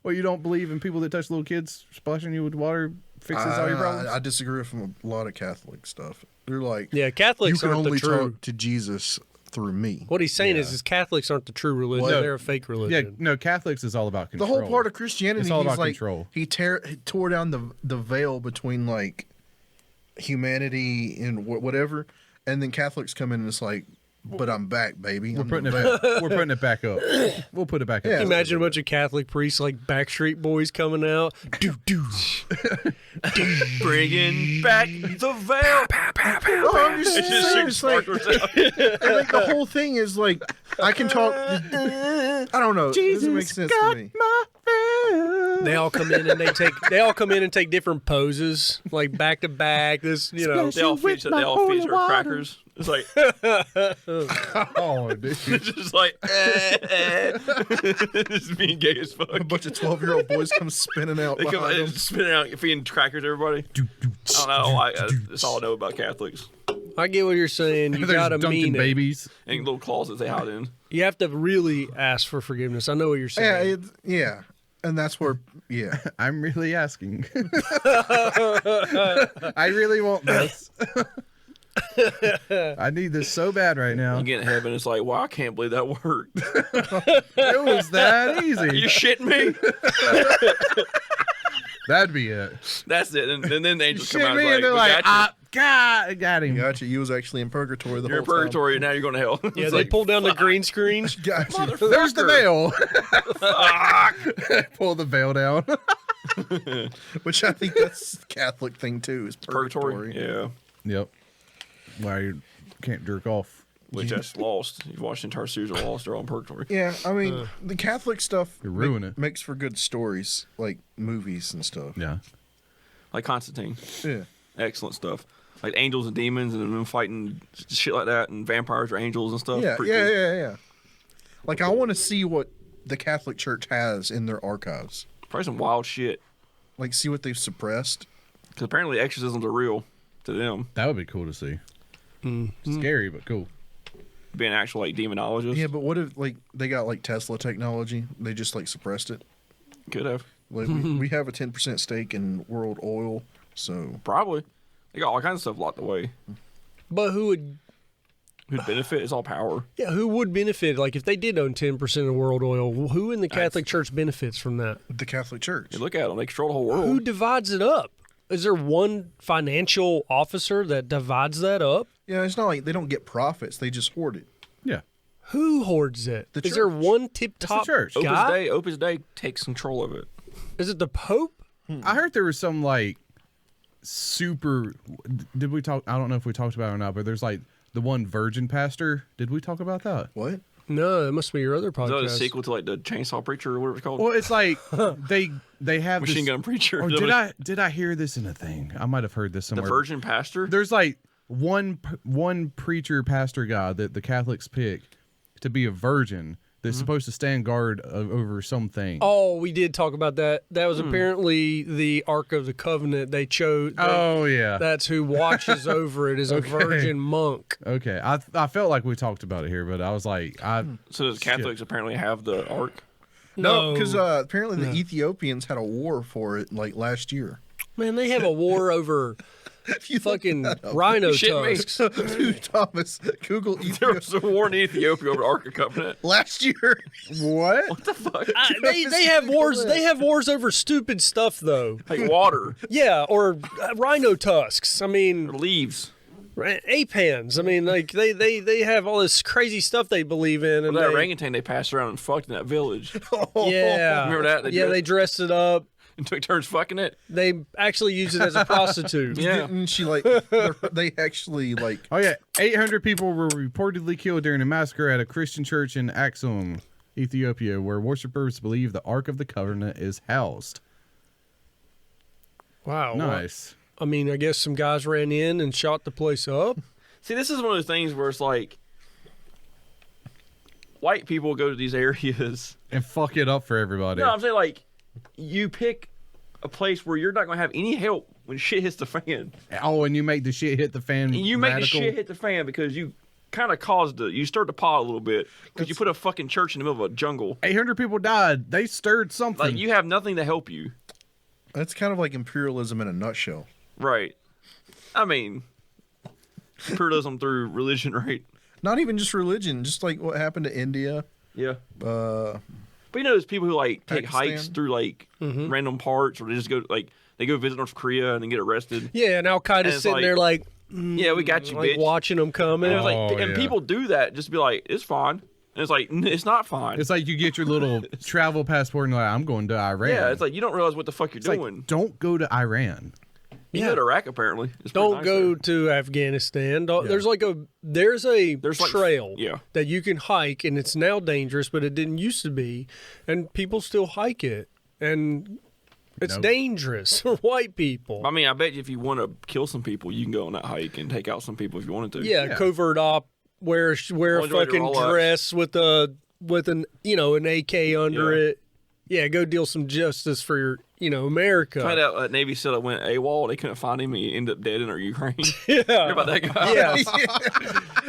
Well, you don't believe in people that touch little kids splashing you with water fixes all your problems. I disagree with a lot of Catholic stuff. They're like, Yeah, Catholics you can aren't only the true. talk to Jesus through me. What he's saying is Catholics aren't the true religion. Well, They're a fake Yeah, religion. no, Catholics is all about The control. whole part of Christianity, It's all he's about like control. he tore down the veil between like humanity and whatever, and then Catholics come in and it's like, but I'm back, baby. We're I'm putting the it veil. back. We're putting it back up. We'll put it back up. Yeah. Imagine a bunch of Catholic priests like Backstreet Boys coming out. Do do. bringing back the veil. No, I'm just It's saying, just it's like, sparklers out. and like the whole thing is like I can talk. I don't know. It doesn't make sense to me. They all come in and take different poses, like back to back. This, you know. They all feature crackers. It's like Oh, dude. it's just like just being gay as fuck. A bunch of 12-year-old boys come spinning out They come behind and them. spinning out, feeding crackers to everybody. I don't know. That's all I know about Catholics. I get what you're saying. You There's gotta Duncan mean it. babies. And little closets they hide in. You have to really ask for forgiveness. I know what you're Yeah, saying. yeah, and that's where I'm really asking. I really want this. I need this so bad right now. You get in heaven, it's like, wow, I can't believe that worked. It was that Are you easy. shitting me? That'd be it. That's it. And then the angels come Shit out me, and and they're we like, got God, I got you him. got you. You was actually in purgatory the you're in whole purgatory, now you're going to hell. Yeah, It's they like, pull down the green screen. time. Got you. There's the veil. Pull the veil down. Which I think that's the Catholic thing too. Is purgatory. Purgatory. Yeah. Yep. Why you can't jerk off? Which that's lost. You've watched the entire series of Lost, they're all in purgatory. Yeah, I mean the Catholic stuff You ruin it. makes for good stories, like movies and stuff. Yeah. Like Constantine. Yeah. Excellent stuff. Like angels and demons and them fighting shit like that, and vampires or angels and stuff. Yeah, Pretty yeah, cool. yeah. Like I want to see what the Catholic Church has in their archives. Probably some wild shit. Like see what they've suppressed. Because apparently exorcisms are real to them. That would be cool to see. Mm-hmm. Scary, but cool. Being an actual like demonologist. Yeah, but what if like they got like Tesla technology? They just like suppressed it. Could have. Like we have a 10% stake in World Oil, so Probably. They got all kinds of stuff locked away. But who would? Who'd benefit is all power. Yeah, who would benefit? Like if they did own 10% of World Oil, who in the Catholic Church benefits from that? the Catholic Church. You look at them, they control the whole world. Who divides it up? is there one financial officer that divides that up? Yeah, it's not like they don't get profits; they just hoard it. Yeah. Who hoards it? The Is there church. one tip top church. guy? Opus Dei takes control of it. Is it the Pope? I heard there was some like super. Did we talk? I don't know if we talked about it or not, but there's like the one virgin pastor. Did we talk about that? What? No, it must be your other Is that podcast. a sequel to like the Chainsaw Preacher or whatever it's called? Well, it's like they have Machine this, Gun Preacher. Or did I hear this in a thing? I might have heard this The somewhere. Virgin Pastor? There's like one preacher pastor guy that the Catholics pick to be a virgin that's supposed to stand guard over something. Oh, we did talk about that. That was apparently the Ark of the Covenant. They chose. Oh, yeah. That's who watches over it is a virgin monk. Okay, I felt like we talked about it here, but I was like, So does Catholics apparently have the Ark? No, because apparently the Ethiopians had a war for it like last year. Man, they have a war over If you look fucking that up. rhino Shit me. tusks. Dude, Thomas, Google There Ethiopia was a war in Ethiopia over the Ark of Covenant. last year. what? What the fuck? They have wars. They have wars over stupid stuff, though. Like water Yeah, or rhino tusks. I or mean, leaves. ape hands. I mean, like they have all this crazy stuff they believe in, and That they, orangutan they passed around and fucked in that village. yeah, Remember that? They dressed it up. And took turns fucking it. They actually used it as a prostitute. Yeah. Didn't she like? They actually like. Oh yeah, 800 people were reportedly killed during a massacre at a Christian church in Axum, Ethiopia, where worshippers believe the Ark of the Covenant is housed. Wow. Nice. I mean, I guess some guys ran in and shot the place up. See, this is one of those things where it's like white people go to these areas. And fuck it up for everybody. No, I'm saying like you pick a place where you're not going to have any help when shit hits the fan. Oh, and you make the shit hit the fan. And you make the radical. shit hit the fan because you kind of you stirred the pot a little bit because you put a fucking church in the middle of a jungle. 800 people died. They stirred something. Like you have nothing to help you. That's kind of like imperialism in a nutshell. Right. I mean, imperialism through religion, right? Not even just religion, just like what happened to India. Yeah. Uh, But you know, there's people who like take Pakistan? hikes through like random parts, or they just go they go visit North Korea and then get arrested. Yeah, and Al Qaeda's it's sitting like- there like, Yeah, we got you, like bitch. watching them coming. And, it was Oh, like, and yeah. people do that just to be like, it's fine. And it's like, it's not fine. it's like you get your little travel passport and you're like, I'm going to Iran. yeah, it's like you don't realize what the fuck you're It's like, doing. don't go to Iran. You Yeah. go to Iraq apparently. It's pretty Don't nice go there. to Afghanistan. There's a There's like- trail yeah. that you can hike, and it's now dangerous, but it didn't used to be, and people still hike it, and it's Nope. dangerous for white people. I mean, I bet you if you want to kill some people, you can go on that hike and take out some people if you wanted to. Yeah, covert op, wear a Enjoy your fucking Rolex. dress with an an AK under Yeah. it. Yeah, go deal some justice for your America. Find out a Navy SEAL that went AWOL. They couldn't find him. He ended up dead in Ukraine. Yeah. Hear about that guy? Yes.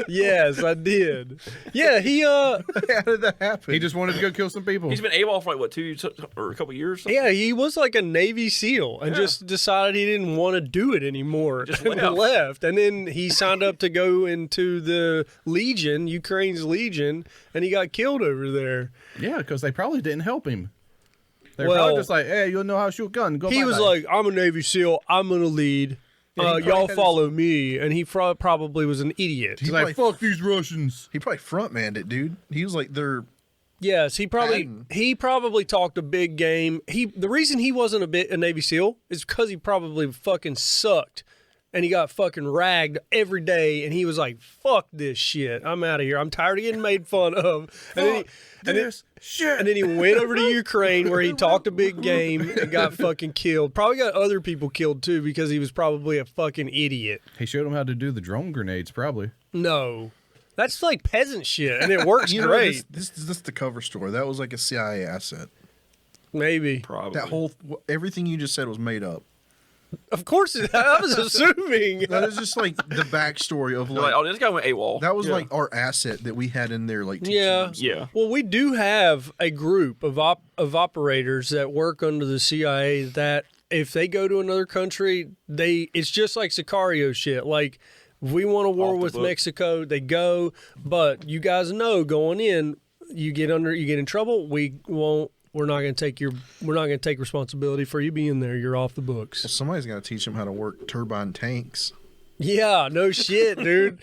Yes, I did. Yeah, he how did that happen? He just wanted to go kill some people. He's been AWOL for like what 2 years or a couple years. yeah, he was like a Navy SEAL and just decided he didn't want to do it anymore. Just and left. left. And then he signed up to go into the Legion, Ukraine's Legion, and he got killed over there. Yeah, because they probably didn't help him. They were Well, probably just like, hey, you'll know how to shoot a gun. Go He was bye-bye. like, I'm a Navy SEAL. I'm going to lead. he probably Y'all had follow me. And he probably was an idiot. He's He like, probably- fuck these Russians. He probably frontmanned it, dude. He was like their. Yes, he probably talked a big game. The reason he wasn't a Navy SEAL is because he probably fucking sucked, and he got fucking ragged every day. And he was like, "Fuck this shit, I'm out of here. I'm tired of getting made fun of." And then he went over to Ukraine where he talked a big game and got fucking killed. Probably got other people killed too because he was probably a fucking idiot. He showed him how to do the drone grenades, probably. No, that's like peasant shit, and it works You know, great. this is the cover story. That was like a CIA asset. Maybe. Probably. That whole everything you just said was made up. Of course, I was assuming. That is just like the backstory of They're like, oh, this guy went AWOL. that was Yeah. like our asset that we had in there. Like Yeah. teaching Yeah. Well, we do have a group of operators that work under the CIA that if they go to another country, it's just like Sicario shit. Like, if we want a war Off the with book. Mexico, they go. But you guys know going in, you get in trouble. We won't we're not going to take responsibility for you being there. You're off the books. Well, somebody's got to teach them how to work turbine tanks. Yeah, no shit, dude.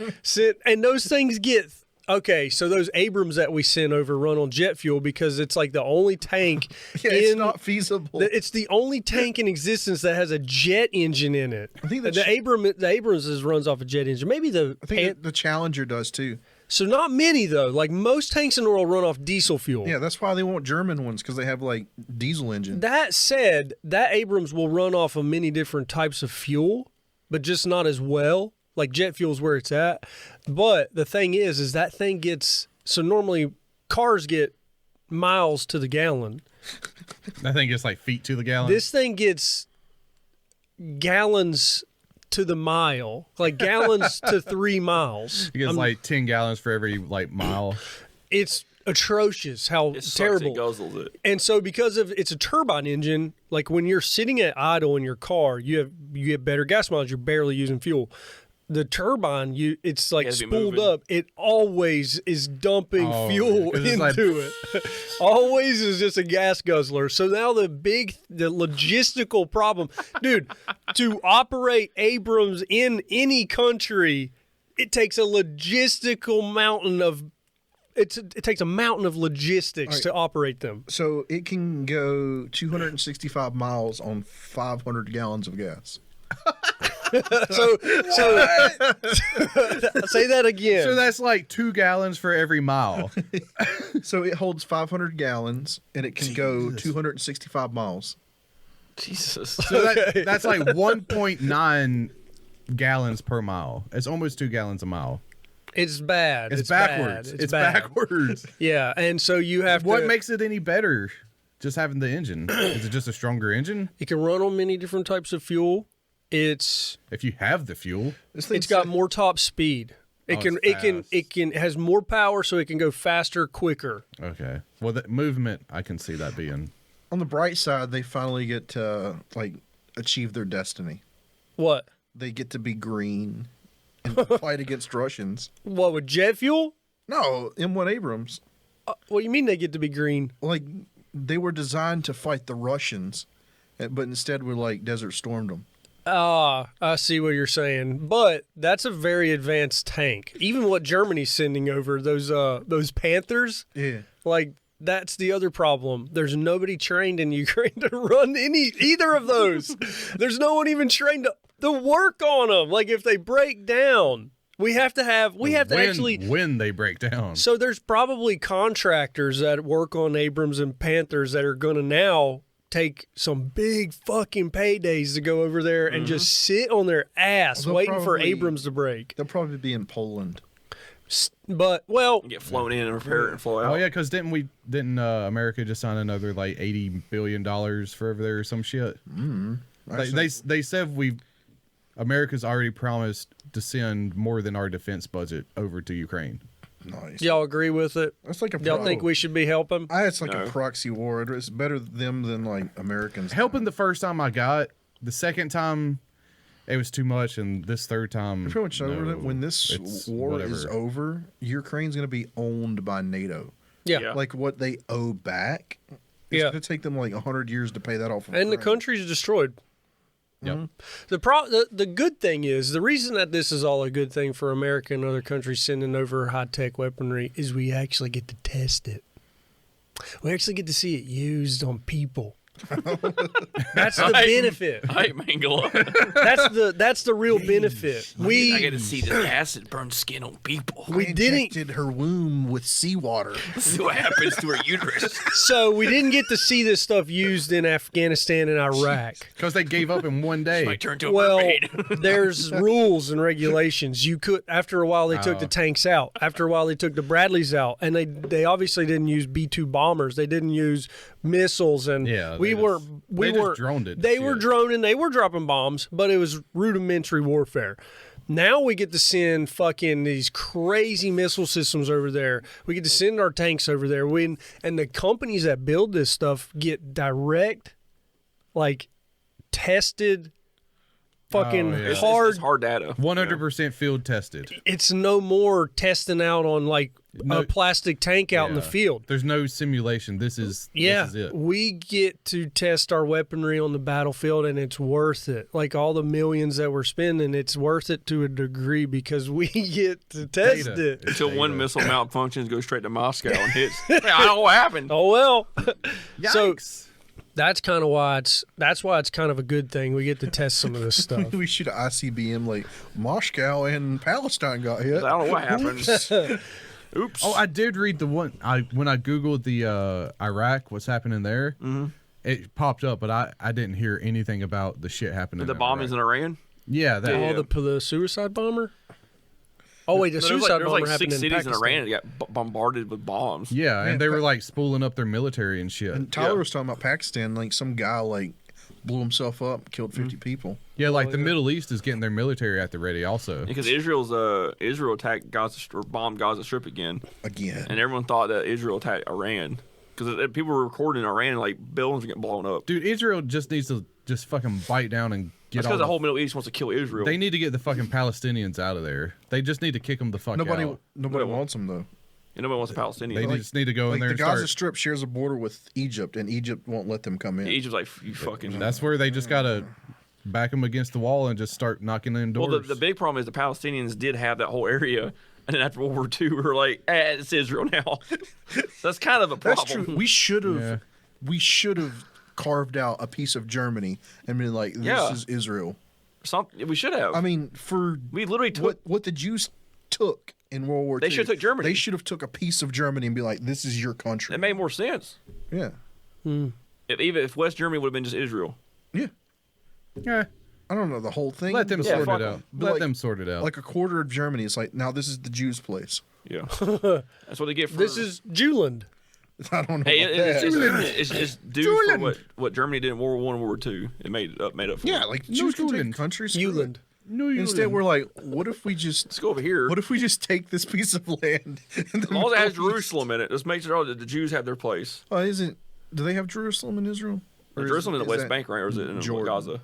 And those things get okay. So those Abrams that we sent over run on jet fuel because it's like the only tank. It's not feasible. It's the only tank in existence that has a jet engine in it. I think the Abrams runs off a jet engine. Maybe I think the Challenger does too. So not many though. Like most tanks in the world run off diesel fuel. Yeah, that's why they want German ones because they have like diesel engine. That said, that Abrams will run off of many different types of fuel, but just not as well. Like jet fuel is where it's at. But the thing is that thing gets so normally cars get miles to the gallon. That thing gets like feet to the gallon. This thing gets gallons to the mile, like gallons to 3 miles. It gets like 10 gallons for every like mile. It's atrocious how It sucks, terrible. It guzzles it. And so because of it's a turbine engine, like when you're sitting at idle in your car, you have better gas mileage. You're barely using fuel. The turbine, it's like has to be spooled moving. up. It always is dumping fuel 'cause it's into like- it. Always is just a gas guzzler. So now the logistical problem, dude, to operate Abrams in any country, it takes a logistical mountain of. It takes a mountain of logistics to operate them. So it can go 265 miles on 500 gallons of gas. So say that again. So that's like 2 gallons for every mile. So it holds 500 gallons and it can go 265 miles. Jesus. So that's like 1.9 gallons per mile. It's almost 2 gallons a mile. It's bad. It's Bad. backwards. It's bad. backwards. Yeah, and so you have What to. makes it any better? Just having the engine. Is it just a stronger engine? It can run on many different types of fuel. It's If you have the fuel. it's got more top speed. It It has more power, so it can go faster, quicker. Okay. Well, the movement, I can see that being. On the bright side, they finally get to like achieve their destiny. What? They get to be green and fight against Russians. What with jet fuel? No, M1 Abrams. What do you mean they get to be green? Like they were designed to fight the Russians, but instead we like Desert Stormed them. Ah, I see what you're saying, but that's a very advanced tank. Even what Germany's sending over those Panthers, Yeah. like that's the other problem. There's nobody trained in Ukraine to run either of those. There's no one even trained to work on them. Like if they break down, we have to actually. When they break down. So there's probably contractors that work on Abrams and Panthers that are going to now take some big fucking paydays to go over there and just sit on their ass They'll waiting for probably- Abrams to break. They'll probably be in Poland. But well, Get flown in and repair it and fly out. Oh yeah, because didn't America just sign another like $80 billion for over there or some shit? They said America's already promised to send more than our defense budget over to Ukraine. Nice. y'all agree with it? That's like a. Y'all think we should be helping? It's like No. a proxy war. It's better them than like Americans. Helping the first time I got, the second time it was too much, and this third time Pretty much over no, it. When this it's war is whatever. over, Ukraine's going to be owned by NATO. Yeah. Yeah. Like what they owe back. It's Yeah. going to take them like 100 years to pay that off. And the country's destroyed. Yep. The good thing is the reason that this is all a good thing for America and other countries sending over high tech weaponry is we actually get to test it. We actually get to see it used on people. That's the benefit. I Mangala. That's the real benefit. I get to see the acid burn skin on people. We didn't injected her womb with seawater. See what happens to her uterus. so we didn't get to see this stuff used in Afghanistan and Iraq. Because they gave up in one day. Might turn to a Well, mermaid. there's rules and regulations. You could after a while they took the tanks out. After a while they took the Bradleys out, and they obviously didn't use B-2 bombers. They didn't use missiles, and Yeah, we they weren't. just- We they just weren't. droned it. They were Shit. droning. They were dropping bombs, but it was rudimentary warfare. Now we get to send fucking these crazy missile systems over there. We get to send our tanks over there. And the companies that build this stuff get direct, like tested fucking yeah. It's hard data. 100% field tested. It's no more testing out on like No- a plastic tank out in the Yeah. field. There's no simulation. This is it. We get to test our weaponry on the battlefield, and it's worth it. Like all the millions that we're spending, it's worth it to a degree because we get to test Data. it. Until one missile malfunctions, goes straight to Moscow and hits. I don't know what happened. Oh well. So Yikes. that's kind of why it's kind of a good thing. We get to test some of this stuff. We should ICBM like Moscow and Palestine got hit. I don't know what happened. Oops. Oh, I did read the one. When I googled the Iraq, what's happening there, it popped up, but I didn't hear anything about the shit happening. the bombings in Iran. Yeah, that. Oh, the suicide bomber. Oh wait, the suicide There bomber was like happened 6 in cities in Pakistan. Iran that got bombarded with bombs. Yeah, Yeah, and they were but- like spooling up their military and shit. And Tyler Yeah. was talking about Pakistan, like some guy like blew himself up, killed 50 Mm-hmm. people. Yeah, like the Middle East is getting their military at the ready also. Because Israel attacked Gaza or bombed Gaza Strip again, Again. and everyone thought that Israel attacked Iran because people were recording in Iran like buildings were getting blown up. Dude, Israel just needs to just fucking bite down and get That's all because the whole Middle East wants to kill Israel. They need to get the fucking Palestinians out of there. They just need to kick them the fuck Nobody out. wants them though. and nobody wants a Palestinian. They Like, just need to go in Like there the and Gaza start. Strip shares a border with Egypt, and Egypt won't let them come in. Egypt's like you fucking. That's where they just gotta back them against the wall and just start knocking in doors. Well, the big problem is the Palestinians did have that whole area, and then after World War II, we were like, it's Israel now. That's kind of a problem. That's true. We should have. Yeah. We should have carved out a piece of Germany and been like, "This Yeah. is Israel." We should have. I mean, for we literally took. what the Jews took in World War They II, should have took Germany. They should have took a piece of Germany and be like, "This is your country." It made more sense. Yeah, If West Germany would have been just Israel. yeah. yeah, I don't know the whole thing. let them but sort fuck it 'em. out. But Let like- them sort it out. like a quarter of Germany is like, now this is the Jews' place. Yeah, that's what they get for. This is Jewland. I don't know. Hey, about it's due for what Germany did in World War I and World War II. It made up for. yeah, like Jews can take Jewland. countries. screw it. Jewland. no, you Instead, we're like, what if we just Let's go over here. What if we just take this piece of land? And As long as it has Jerusalem in it, just make sure that the Jews have their place. Oh, isn't? Do they have Jerusalem in Israel? Jerusalem in the West Bank, right? Or is it in Jordan? Gaza?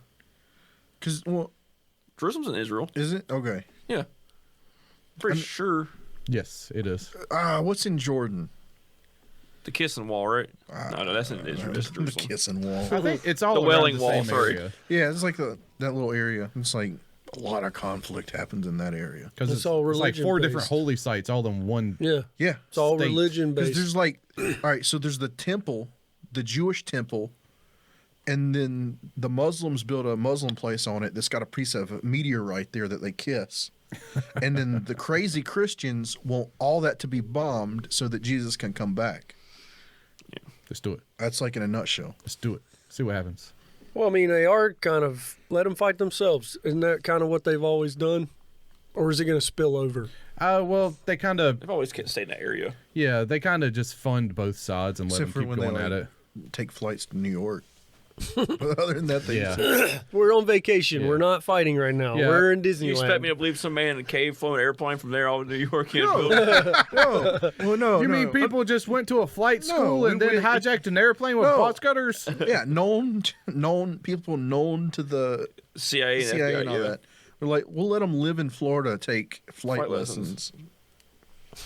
Because well, Jerusalem's in Israel. is it okay? Yeah. Pretty sure. Yes, it is. What's in Jordan? The kissing wall, right? No, that's in Israel. That's The Jerusalem. kissing wall. I think it's all The around Wailing the Wall, same sorry. area. Yeah, it's like that little area. It's like a lot of conflict happens in that area. Because It's it's, all it's like 4 religion-based. different holy sites all in one. Yeah, Yeah, it's all State. religion because based. there's like, all right, so there's the temple, the Jewish temple, and then the Muslims built a Muslim place on it that's got a piece of a meteorite there that they kiss. And then the crazy Christians want all that to be bombed so that Jesus can come back. Let's do it. That's like in a nutshell. Let's do it. See what happens. Well, I mean, they are kind of let them fight themselves. Isn't that kind of what they've always done, or is it going to spill over? Well, they kind of, They've always stayed in that area. yeah, they kind of just fund both sides and let Except for them keep when they going at like, it. take flights to New York. But other than that, they Yeah. just, We're on vacation. Yeah. We're not fighting right now. Yeah. We're in You Disneyland. expect me to believe some man in a cave flew an airplane from there all to New York? no, well, no, You no. mean people just went to a flight No, school and we- then we- hijacked an airplane with No. box cutters? Yeah, known people known to the CIA and CIA FBI, and all yeah. that. We're like, we'll let them live in Florida, take flight Flight lessons.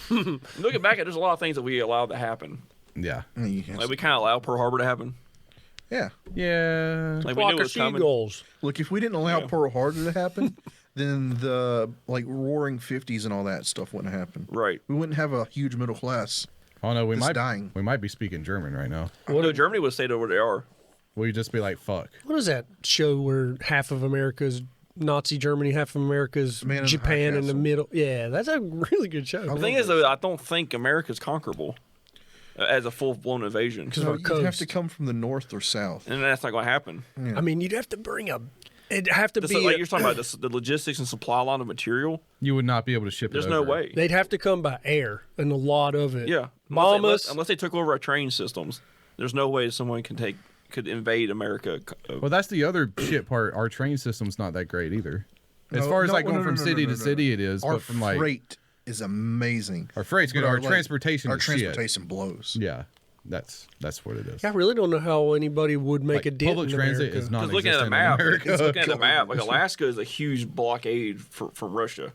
Looking back at it, there's a lot of things that we allowed to happen. Yeah. Like we kind of allowed Pearl Harbor to happen. Yeah. Yeah. Like we Flock knew it of was coming. seagulls. Look, if we didn't allow Pearl Harbor to happen, then the like Roaring '50s and all that stuff wouldn't happen. Right. We wouldn't have a huge middle class. Oh no, we It's might dying. we might be speaking German right now. No, Germany would have stayed over they are. We'd just be like, fuck. What is that show where half of America's Nazi Germany, half of America's Man in the Japan High in the Castle. middle? Yeah, that's a really good show. The thing is, though, I don't think America's conquerable as a full-blown invasion. Because No, of our you'd have coast. to come from the north or south. And that's not going to happen. I mean, you'd have to bring a. It'd have to This be. is, like you're talking about the logistics and supply line of material. You would not be able to ship There's it no over. way. They'd have to come by air, and a lot of it. Yeah. Bomb us. Unless they took over our train systems, there's no way someone could invade America. Well, that's the other shit part. Our train system's not that great either. As No, far as no, like no, going no, from no, city no, to no, city, no. it is. Our But from like freight is amazing. our freight's good. But Our like, transportation our is shit. transportation blows. Yeah, That's what it is. I really don't know how anybody would make Like, a dent public in transit America. is not Because looking at the in map, America. looking at the map, like Alaska is a huge blockade from Russia,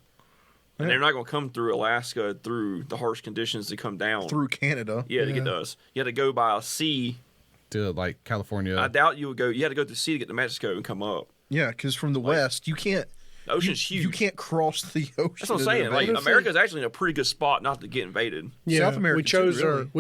and they're not going to come through Alaska through the harsh conditions to come down Through Canada. Yeah, to get to us. You had to go by sea. to like California. I doubt you would go. You had to go through sea to get to Mexico and come up. Yeah, because from the west, you can't. The ocean's huge. You can't cross the ocean. That's what I'm to saying. Like invade. America's actually in a pretty good spot not to get invaded. Yeah, South America we chose too, really.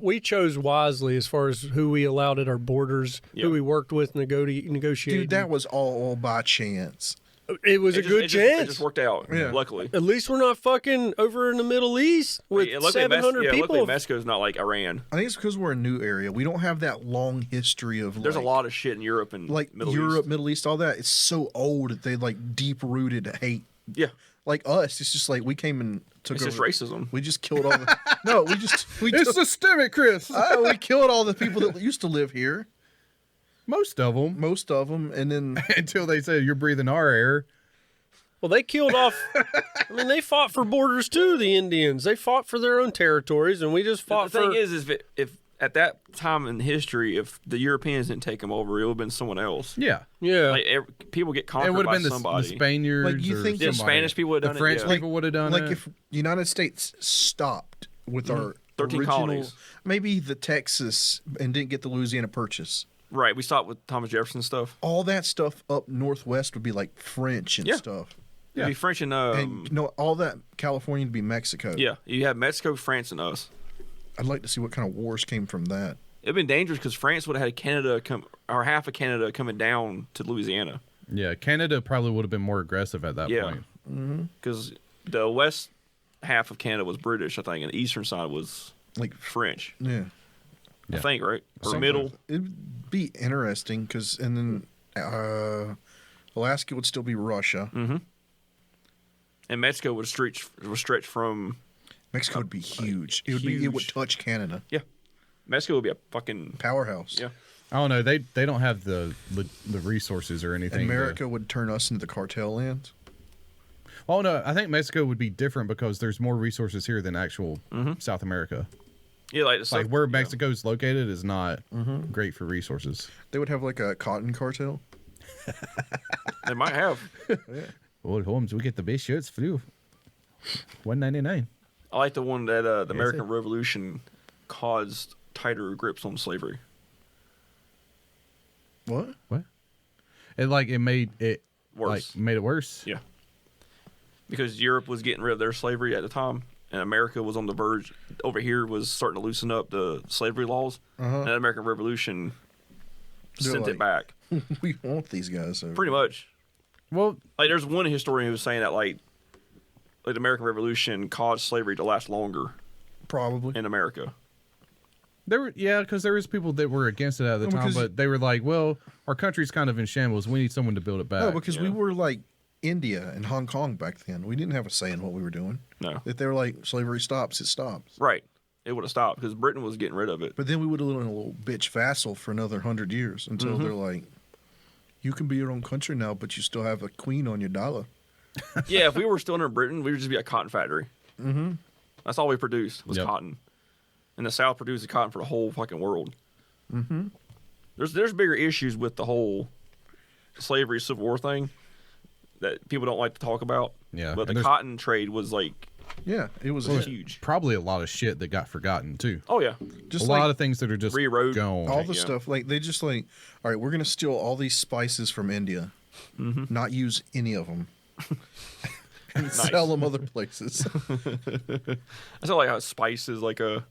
we chose wisely as far as who we allowed at our borders, Yeah. who we worked with, negotiated. Dude, that was all by chance. it was a good It chance. just worked out. Yeah. Luckily. At least we're not fucking over in the Middle East with Luckily, 700 luckily people. Mexico's not like Iran. I think it's because we're a new area. We don't have that long history of. There's like, a lot of shit in Europe and like Middle Europe, East. Middle East, all that. It's so old that they like deep rooted hate. Yeah, Like us, it's just like we came and took it's over. just racism. We just killed all the. No, we It's took, systemic, Chris. we killed all the people that used to live here. Most of them, Most of them, and then until they say you're breathing our air. Well, they killed off. I mean, they fought for borders too. The Indians. They fought for their own territories, and we just fought The thing for. is if at that time in history, if the Europeans didn't take them over, it would have been someone else. Yeah, Yeah. Like people get it conquered would have by been the somebody. Spaniards. Like, you or think the somebody. Spanish people would have the done it, French yeah. people would have done like it. if United States stopped with our 13 original, colonies. maybe the Texas and didn't get the Louisiana Purchase. Right, we stopped with Thomas Jefferson stuff. All that stuff up northwest would be like French and Yeah. stuff. It'd be French and And all that California would be Mexico. yeah, you have Mexico, France, and us. I'd like to see what kind of wars came from that. It'd been dangerous because France would have had Canada come, or half of Canada coming down to Louisiana. Yeah, Canada probably would have been more aggressive at that Yeah. point. Because the west half of Canada was British, I think, and the eastern side was Like, French. yeah. I think, right? Or Something middle. like that. It'd be interesting because, and then Alaska would still be Russia. And Mexico would stretch from. Mexico would be huge. It would be. It would huge. touch Canada. Yeah. Mexico would be a fucking. Powerhouse. Yeah. I don't know. They don't have the resources or anything. America would turn us into the cartel lands. Oh no, I think Mexico would be different because there's more resources here than actual South America. Yeah, like the stuff, Like where yeah. Mexico's located is not great for resources. They would have like a cotton cartel. They might have. Well, Holmes, we get the best shirts for you. $1.99. I like the one that the American Revolution caused tighter grips on slavery. What? What? It made it Worse. Like made it worse. Yeah. Because Europe was getting rid of their slavery at the time, and America was on the verge. Over here was starting to loosen up the slavery laws, and the American Revolution They're sent like- it back. We want these guys. Over. Pretty much. Well, Like, there's one historian who was saying that, like the American Revolution caused slavery to last longer Probably. in America. because there was people that were against it at the No, time, because- but they were like, "Well, our country's kind of in shambles. We need someone to build it back." No, because we yeah. were like India and Hong Kong back then. We didn't have a say in what we were doing. No. If they were like slavery stops, it stops. Right. It would have stopped because Britain was getting rid of it. But then we would have been a little bitch vassal for another 100 years until they're like, you can be your own country now, but you still have a queen on your dollar. Yeah, if we were still under Britain, we would just be a cotton factory. Mm-hmm. That's all we produced was Yep. cotton. And the South produced the cotton for the whole fucking world. Mm-hmm. There's bigger issues with the whole slavery Civil War thing that people don't like to talk about. Yeah, But and the there's- cotton trade was like Yeah, it was huge. Probably a lot of shit that got forgotten too. Oh yeah. just a like lot of things that are just Rewrote gone. all the yeah. stuff. Like they just like, all right, we're gonna steal all these spices from India, not use any of them, and sell them other places. I feel like how spice is like a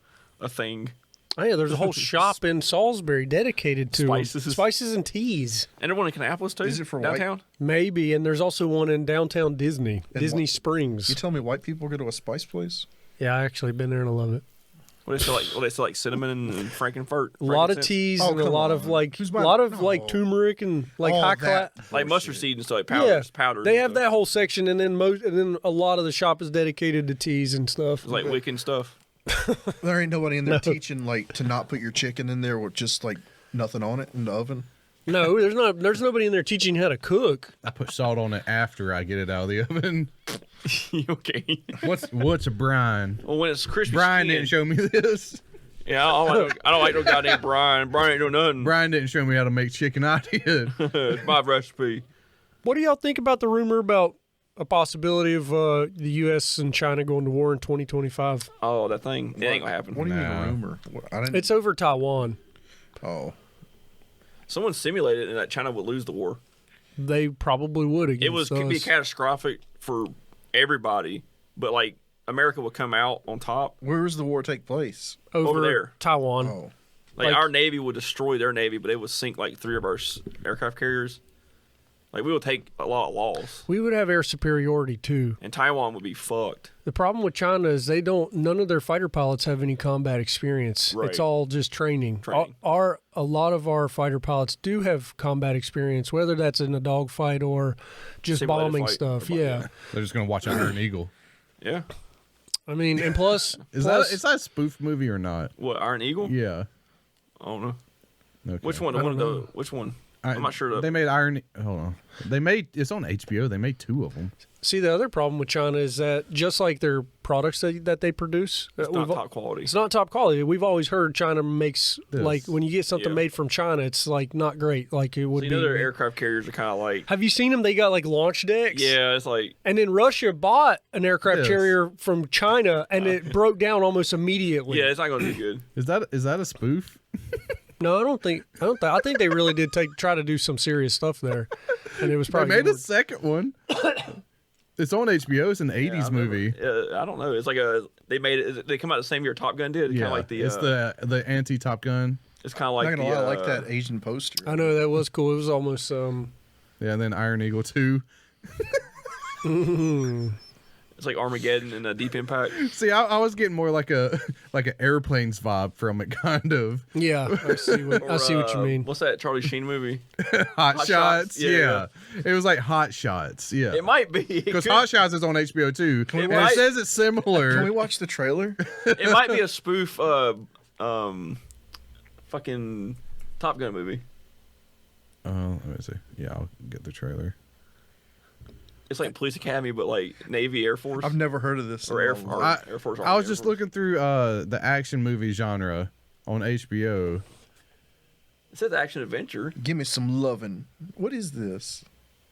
thing. Oh, yeah, there's a whole shop in Salisbury dedicated to 'em. Spices. Spices and teas. And everyone in Kannapolis too. Is it for white- downtown? Maybe, and there's also one in downtown Disney, Disney what- Springs. You tell me white people go to a spice place? Yeah, I actually been there and I love it. What they sell like cinnamon and frankenfurt. A lot of frankincense? teas Oh, and a come lot of on. like Who's a buying- lot of like No. turmeric and like All high that class. like mustard bullshit. seed and stuff, like Yeah, powders. they and have stuff. that whole section, and then a lot of the shop is dedicated to teas and stuff. It's like Wiccan stuff. There ain't nobody in there teaching like to not put your chicken in there with just like nothing on it in the oven. No, there's not. There's nobody in there teaching you how to cook. I put salt on it after I get it out of the oven. Okay. What's a brine? Well, when it's crispy Brian skin, didn't show me this. Yeah, I don't like no guy named Brian. Brian ain't doing nothing. Brian didn't show me how to make chicken. I did. It's my recipe. What do y'all think about the rumor about a possibility of the U.S. and China going to war in 2025? Oh, that thing. It ain't gonna happen. What do you mean Nah. a rumor? I didn't. It's over Taiwan. Oh, Someone simulated and that China would lose the war. They probably would against Could be us. catastrophic for everybody, but like America would come out on top. where does the war take place? over there. Taiwan. Oh, Like our Navy would destroy their Navy, but it would sink like 3 of our aircraft carriers. Like we would take a lot of loss, We would have air superiority too. and Taiwan would be fucked. The problem with China is none of their fighter pilots have any combat experience. Right. It's all just training. Training. A lot of our fighter pilots do have combat experience, whether that's in a dogfight or just Simulated bombing fight. stuff. Or Yeah. They're just gonna watch Iron Eagle. Yeah. I mean, and plus, Is that a spoof movie or not? What, Iron Eagle? Yeah. I don't know. Okay. Which one? Which one? I'm not sure. They made Hold on. It's on HBO. They made 2 of them. see, the other problem with China is that just like their products that they produce, It's not top quality. It's not top quality. We've always heard China makes This. like when you get something Yeah. made from China, it's like not great. Like it would So you be. know their aircraft carriers are kind of like, Have you seen them? They got like launch decks. yeah, it's like, And then Russia bought an aircraft Yes. carrier from China, and it broke down almost immediately. yeah, it's not going to do good. Is that a spoof? No, I don't think. I think they really did try to do some serious stuff there, and it was They probably made a second one. It's on HBO. It's an Yeah, 80s I movie. I don't know. It's like they made it. They come out the same year Top Gun did. Kind Yeah, of like the. it's the anti Top Gun. It's kind of I'm like not gonna the. lie, I like that Asian poster. I know that was cool. It was almost Yeah, and then Iron Eagle 2. It's like Armageddon and Deep Impact. See, I was getting more like an airplanes vibe from it, kind of. yeah. I see what you mean. What's that Charlie Sheen movie? Hot Shots? Shots. Yeah. Yeah. It was like Hot Shots. Yeah. It might be. It Because could- Hot Shots is on HBO too. we And watch- it says it's similar. Can we watch the trailer? It might be a spoof. Fucking Top Gun movie. Oh, let me see. Yeah, I'll get the trailer. It's like Police Academy, but like Navy, Air Force, I've never heard of this. or Air in my Force. life. Air Force. I Army, was Air just Force. looking through the action movie genre on HBO. It says action adventure. Give me some lovin'. What is this?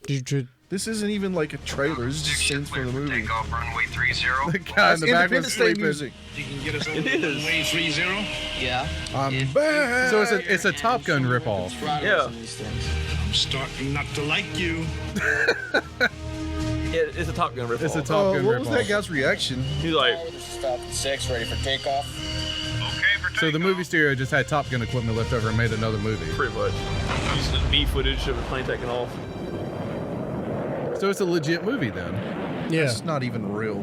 This isn't even like a trailer. This is just scenes from the movie. Takeoff runway 30. The guy in That's the back was Independence Day sleeping. music. You can get us It is. Yeah. I'm back. So it's a Top Gun ripoff. Yeah. I'm starting not to like you. It's a Top Gun ripoff. It's a Top Gun what was ripoff. that guy's reaction? He's like, Stop at 6, ready for takeoff. So the movie studio just had Top Gun equipment left over and made another movie. pretty much. Using the B footage of the plane taking off. So it's a legit movie then. Yeah. It's not even real.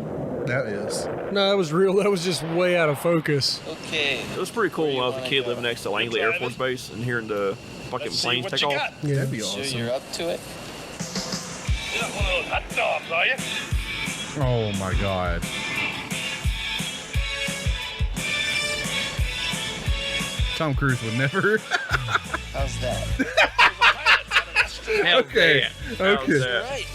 That is. No, that was real. That was just way out of focus. Okay. It was pretty cool when I was a kid living next to Langley Air Force Base and hearing the fucking planes take off. Yeah. That'd be So awesome. you're up to it? You're not one of those hot dogs, are you? Oh my god. Tom Cruise would never. How's that? How's Okay, that? How's okay. that? Right.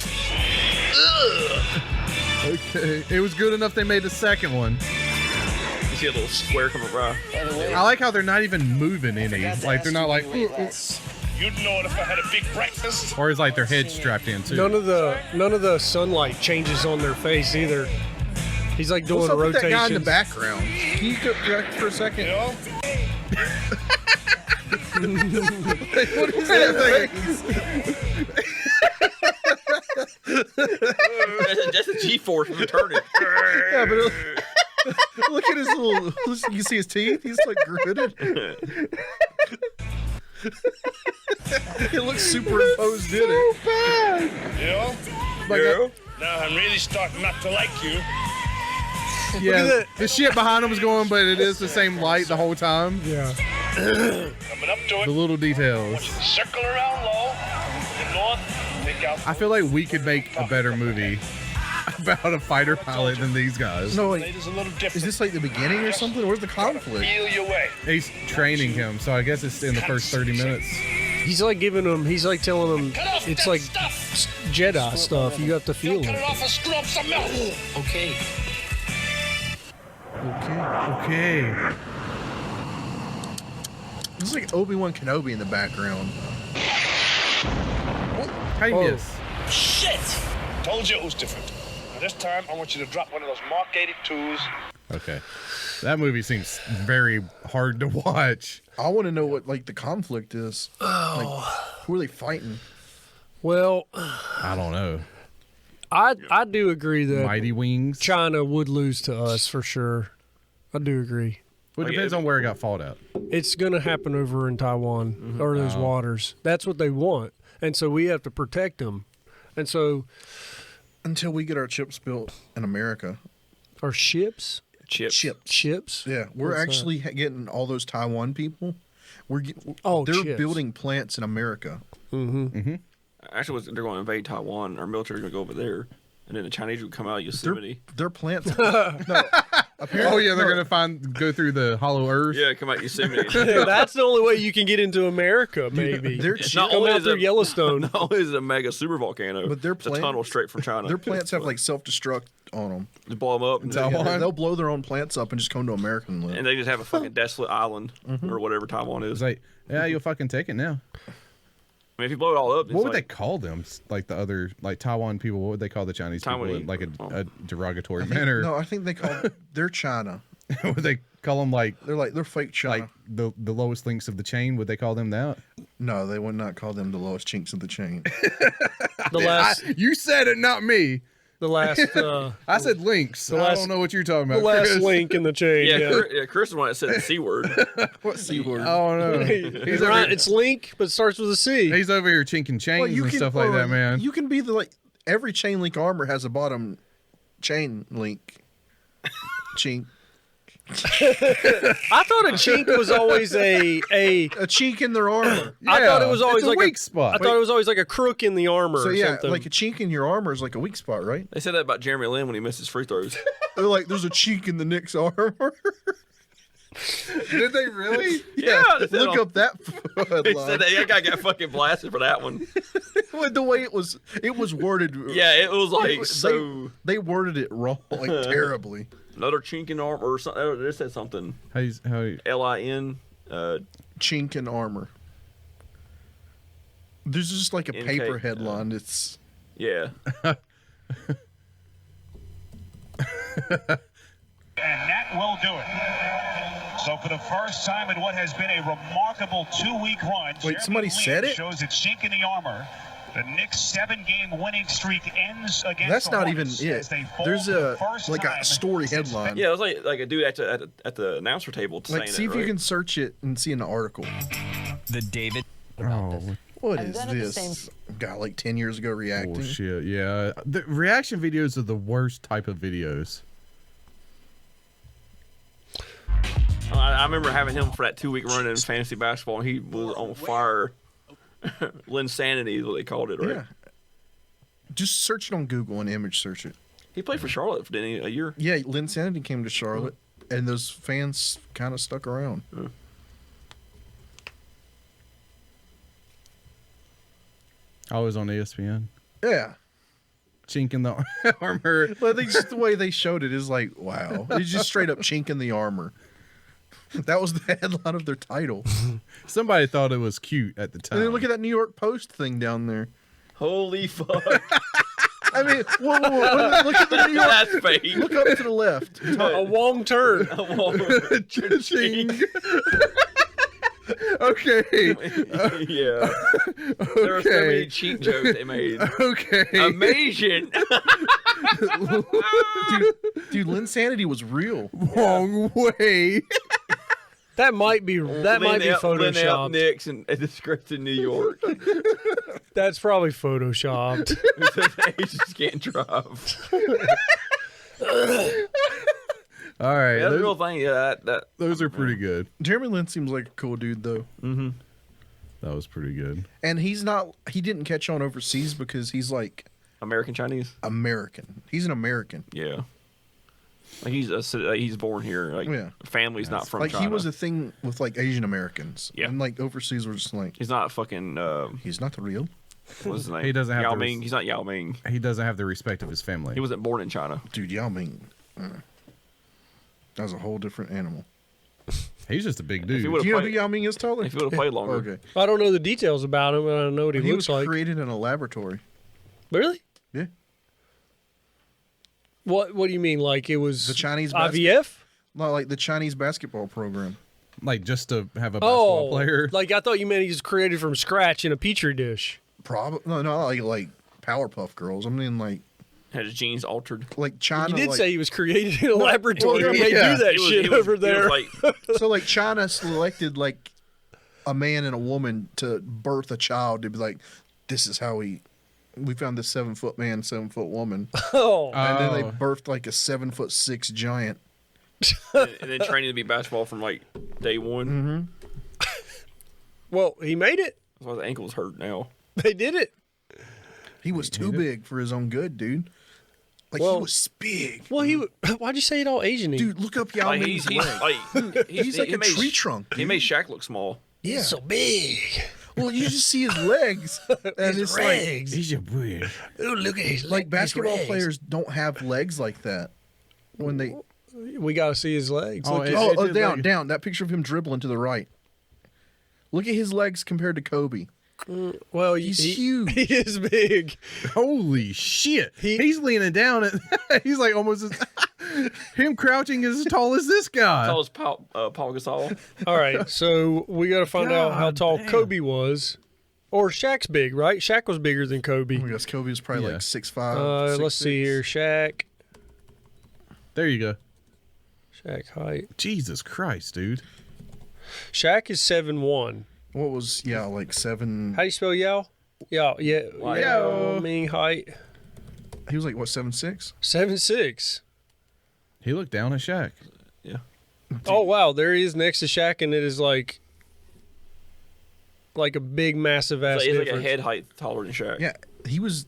Okay, it was good enough they made a second one. You see a little square coming by. By the way, I like how they're not even moving any. forgot to Like ask they're not you like, where you ate last. You'd know it if I had a big breakfast. or is like their head strapped in too. None of the sunlight changes on their face either. He's like doing What's up with that guy in the rotations. background? Can you go back for a second? You know? What is that face? That's a G-force from turning. Yeah, but look at his little. You see his teeth? He's like gritted. It looks superimposed, did it? You know? Like Now I'm really starting not to like you. Yeah, the shit behind him was going, but it is the same light the whole time. Yeah. Coming up to The it. little details. Circle around low. To the north. Take out. I feel like we could make a better movie about a fighter pilot than these guys. no, wait. It is a little different. Is this like the beginning or something? Where's the conflict? Feel your way. He's training him, so I guess it's in the first 30 minutes. He's like giving him. He's like telling him it's like Jedi stuff. You have to feel Cut it it. off and screw up something else. Okay. Okay. Okay. It's like Obi-Wan Kenobi in the background. How you Oh. miss? Shit! Told you it was different. Now this time, I want you to drop one of those Mark 82s. Okay. That movie seems very hard to watch. I want to know what like the conflict is. Like, who are they fighting? Well, I don't know. I do agree that Mighty Wings. China would lose to us for sure. I do agree. Well, it depends on where it got fought at. It's going to happen over in Taiwan or those waters. That's what they want. And so we have to protect them. And so Until we get our chips built in America. our ships, Chips. chips. Yeah, we're What's actually getting all those Taiwan people. Oh, they're chips. building plants in America. Actually, they're going to invade Taiwan. Our military's going to go over there, and then the Chinese would come out of Yosemite. Their plants. No, Oh yeah, they're gonna go through the hollow earth. Yeah, come out of Yosemite. That's the only way you can get into America, maybe. They're It's cheap. not Come only out is through it Yellowstone. not only is it a mega super volcano, But their it's a plant- tunnel straight from China. Their plants have like self-destruct on them. Just blow them up, and Taiwan? They'll blow their own plants up and just come to America and live. they just have a fucking desolate island or whatever Taiwan It's is. like, yeah, you'll fucking take it now. I mean, if you blow it all up, it's What would they like, call them? Like the other, like Taiwan people. What would they call the Chinese people in Taiwanese. like Oh. a derogatory manner? No, I think they call they're China. Would they call them like They're fake China. the lowest links of the chain? Would they call them that? No, they would not call them the lowest chinks of the chain. The last, You said it, not me. the last, I said links. I last- don't know what you're talking the about. last Chris. link in the chain. yeah, Yeah. Chris is the one that said the C word. What C word? Oh no, he's over, Right, it's link, but it starts with a C. he's over here chinking chains and stuff like that, man. You can be every chain link armor has a bottom chain link. Chink. I thought a chink was always a A chink in their armor. I thought it was always it's a like weak I spot. thought it was always like a crook in the armor So or yeah, something. like a chink in your armor is like a weak spot, right? They said that about Jeremy Lin when he missed his free throws. They're like, there's a chink in the Knicks armor. Did they really? Yeah, they said Look on- up that They headline. said that guy got fucking blasted for that one. With the way it was worded. Yeah, it was like They- so. They worded it wrong, like terribly. Another chink in arm or something. They said something. How LIN. Chink in armor. There's just like a NK, paper headline. It's Yeah. And that will do it. So for the first time in what has been a remarkable 2-week run, Wait, somebody said it? shows its chink in the armor. The Knicks' 7-game winning streak ends against that's the not even Hornets it. as they fall There's for the a first like a time story since headline. Yeah, it was like a dude at the announcer table saying Like, see it, if you right? can search it and see an article. The David. What And is then at the this? Got like 10 years ago reacting. bullshit? Yeah, the reaction videos are the worst type of videos. I remember having him for that 2-week run in fantasy basketball, and he was on fire. Linsanity is what they called it, right? Yeah. Just search it on Google and image search it. He played for Charlotte for a year. Yeah, Linsanity came to Charlotte, and those fans kind of stuck around. I was on ESPN. Yeah. Chink in the armor. But I think just the way they showed it is like, wow. It's just straight up chink in the armor. That was the headline of their title. Somebody thought it was cute at the time. And then look at that New York Post thing down there. Holy fuck. I mean, whoa. Look at the New York. That's fake. Look up to the left. a wrong turn. Ching. Okay. Yeah. There were so many cheap jokes they made. Okay. Amazing. Dude, Linsanity was real. Wrong way. That might be photoshopped. Knicks and disgrace in New York. That's probably photoshopped. He's just getting dropped. All right. That's a real thing. Yeah, Those are pretty good. Jeremy Lin seems like a cool dude, though. That was pretty good. And he didn't catch on overseas because he's like American Chinese. American. He's an American. Yeah. Like he's born here. Like Yeah. family's not from Like China. he was a thing with like Asian Americans. Yeah. And like overseas we're just like, He's not fucking. he's not the real. What's his name? He doesn't have Yao the Ming. He's not Yao Ming. He doesn't have the respect of his family. He wasn't born in China. Dude, Yao Ming. That was a whole different animal. He's just a big If dude. he Do would've you know who played- Yao Ming is, Tyler? If he would have played longer. Okay. I don't know the details about him, but I know what he He looks was like. created in a laboratory. Really? Yeah. What do you mean? Like it was The Chinese IVF? Not like the Chinese basketball program. Like just to have a basketball player. Like I thought you meant he was created from scratch in a petri dish. Probably no, like Powerpuff Girls. I mean, Had his genes altered. like China. You did like, say he was created in a laboratory. well, They yeah. do that He was- shit he was- over he was there. like, so like China selected like a man and a woman to birth a child. To be like, this is how we found this 7-foot man, 7-foot woman, oh, and then they Oh. birthed like a 7'6" giant. and then training to be basketball from like day one. well, he made it. That's why the ankle's hurt now. They did it. He was too big for his own good, dude. Like Well- he was big. Well, why'd you say it all Asian-y? Dude, look up Yao Like, Ming's he's leg. like He's like he a made- tree trunk. He Dude. made Shaq look small. Yeah. so big. Well, you just see his legs, and it's like He's a weird. Ooh, look at his like basketball players don't have legs like that. When they We got to see his legs. Oh, Look it- at- did down like- down that picture of him dribbling to the right. Look at his legs compared to Kobe. well, He's he, huge. He is big. Holy shit. He's leaning down and he's like almost as him crouching is as tall as this guy. Tall as Paul Gasol. All right, so we got to find out how God tall damn. Kobe was. Or Shaq's big, right? Shaq was bigger than Kobe. I guess Kobe was probably Yeah. like 6'5". Let's see here. Shaq. There you go. Shaq height. Jesus Christ, dude. Shaq is 7'1". What was like 7? How do you spell Yao? Yao, yeah. Like- Yao Ming height. He was like what 7'6"? 7'6". He looked down at Shaq. Yeah. Oh wow, there he is next to Shaq, and it is like a big, massive ass He's like a difference. head height taller than Shaq. Yeah, he was.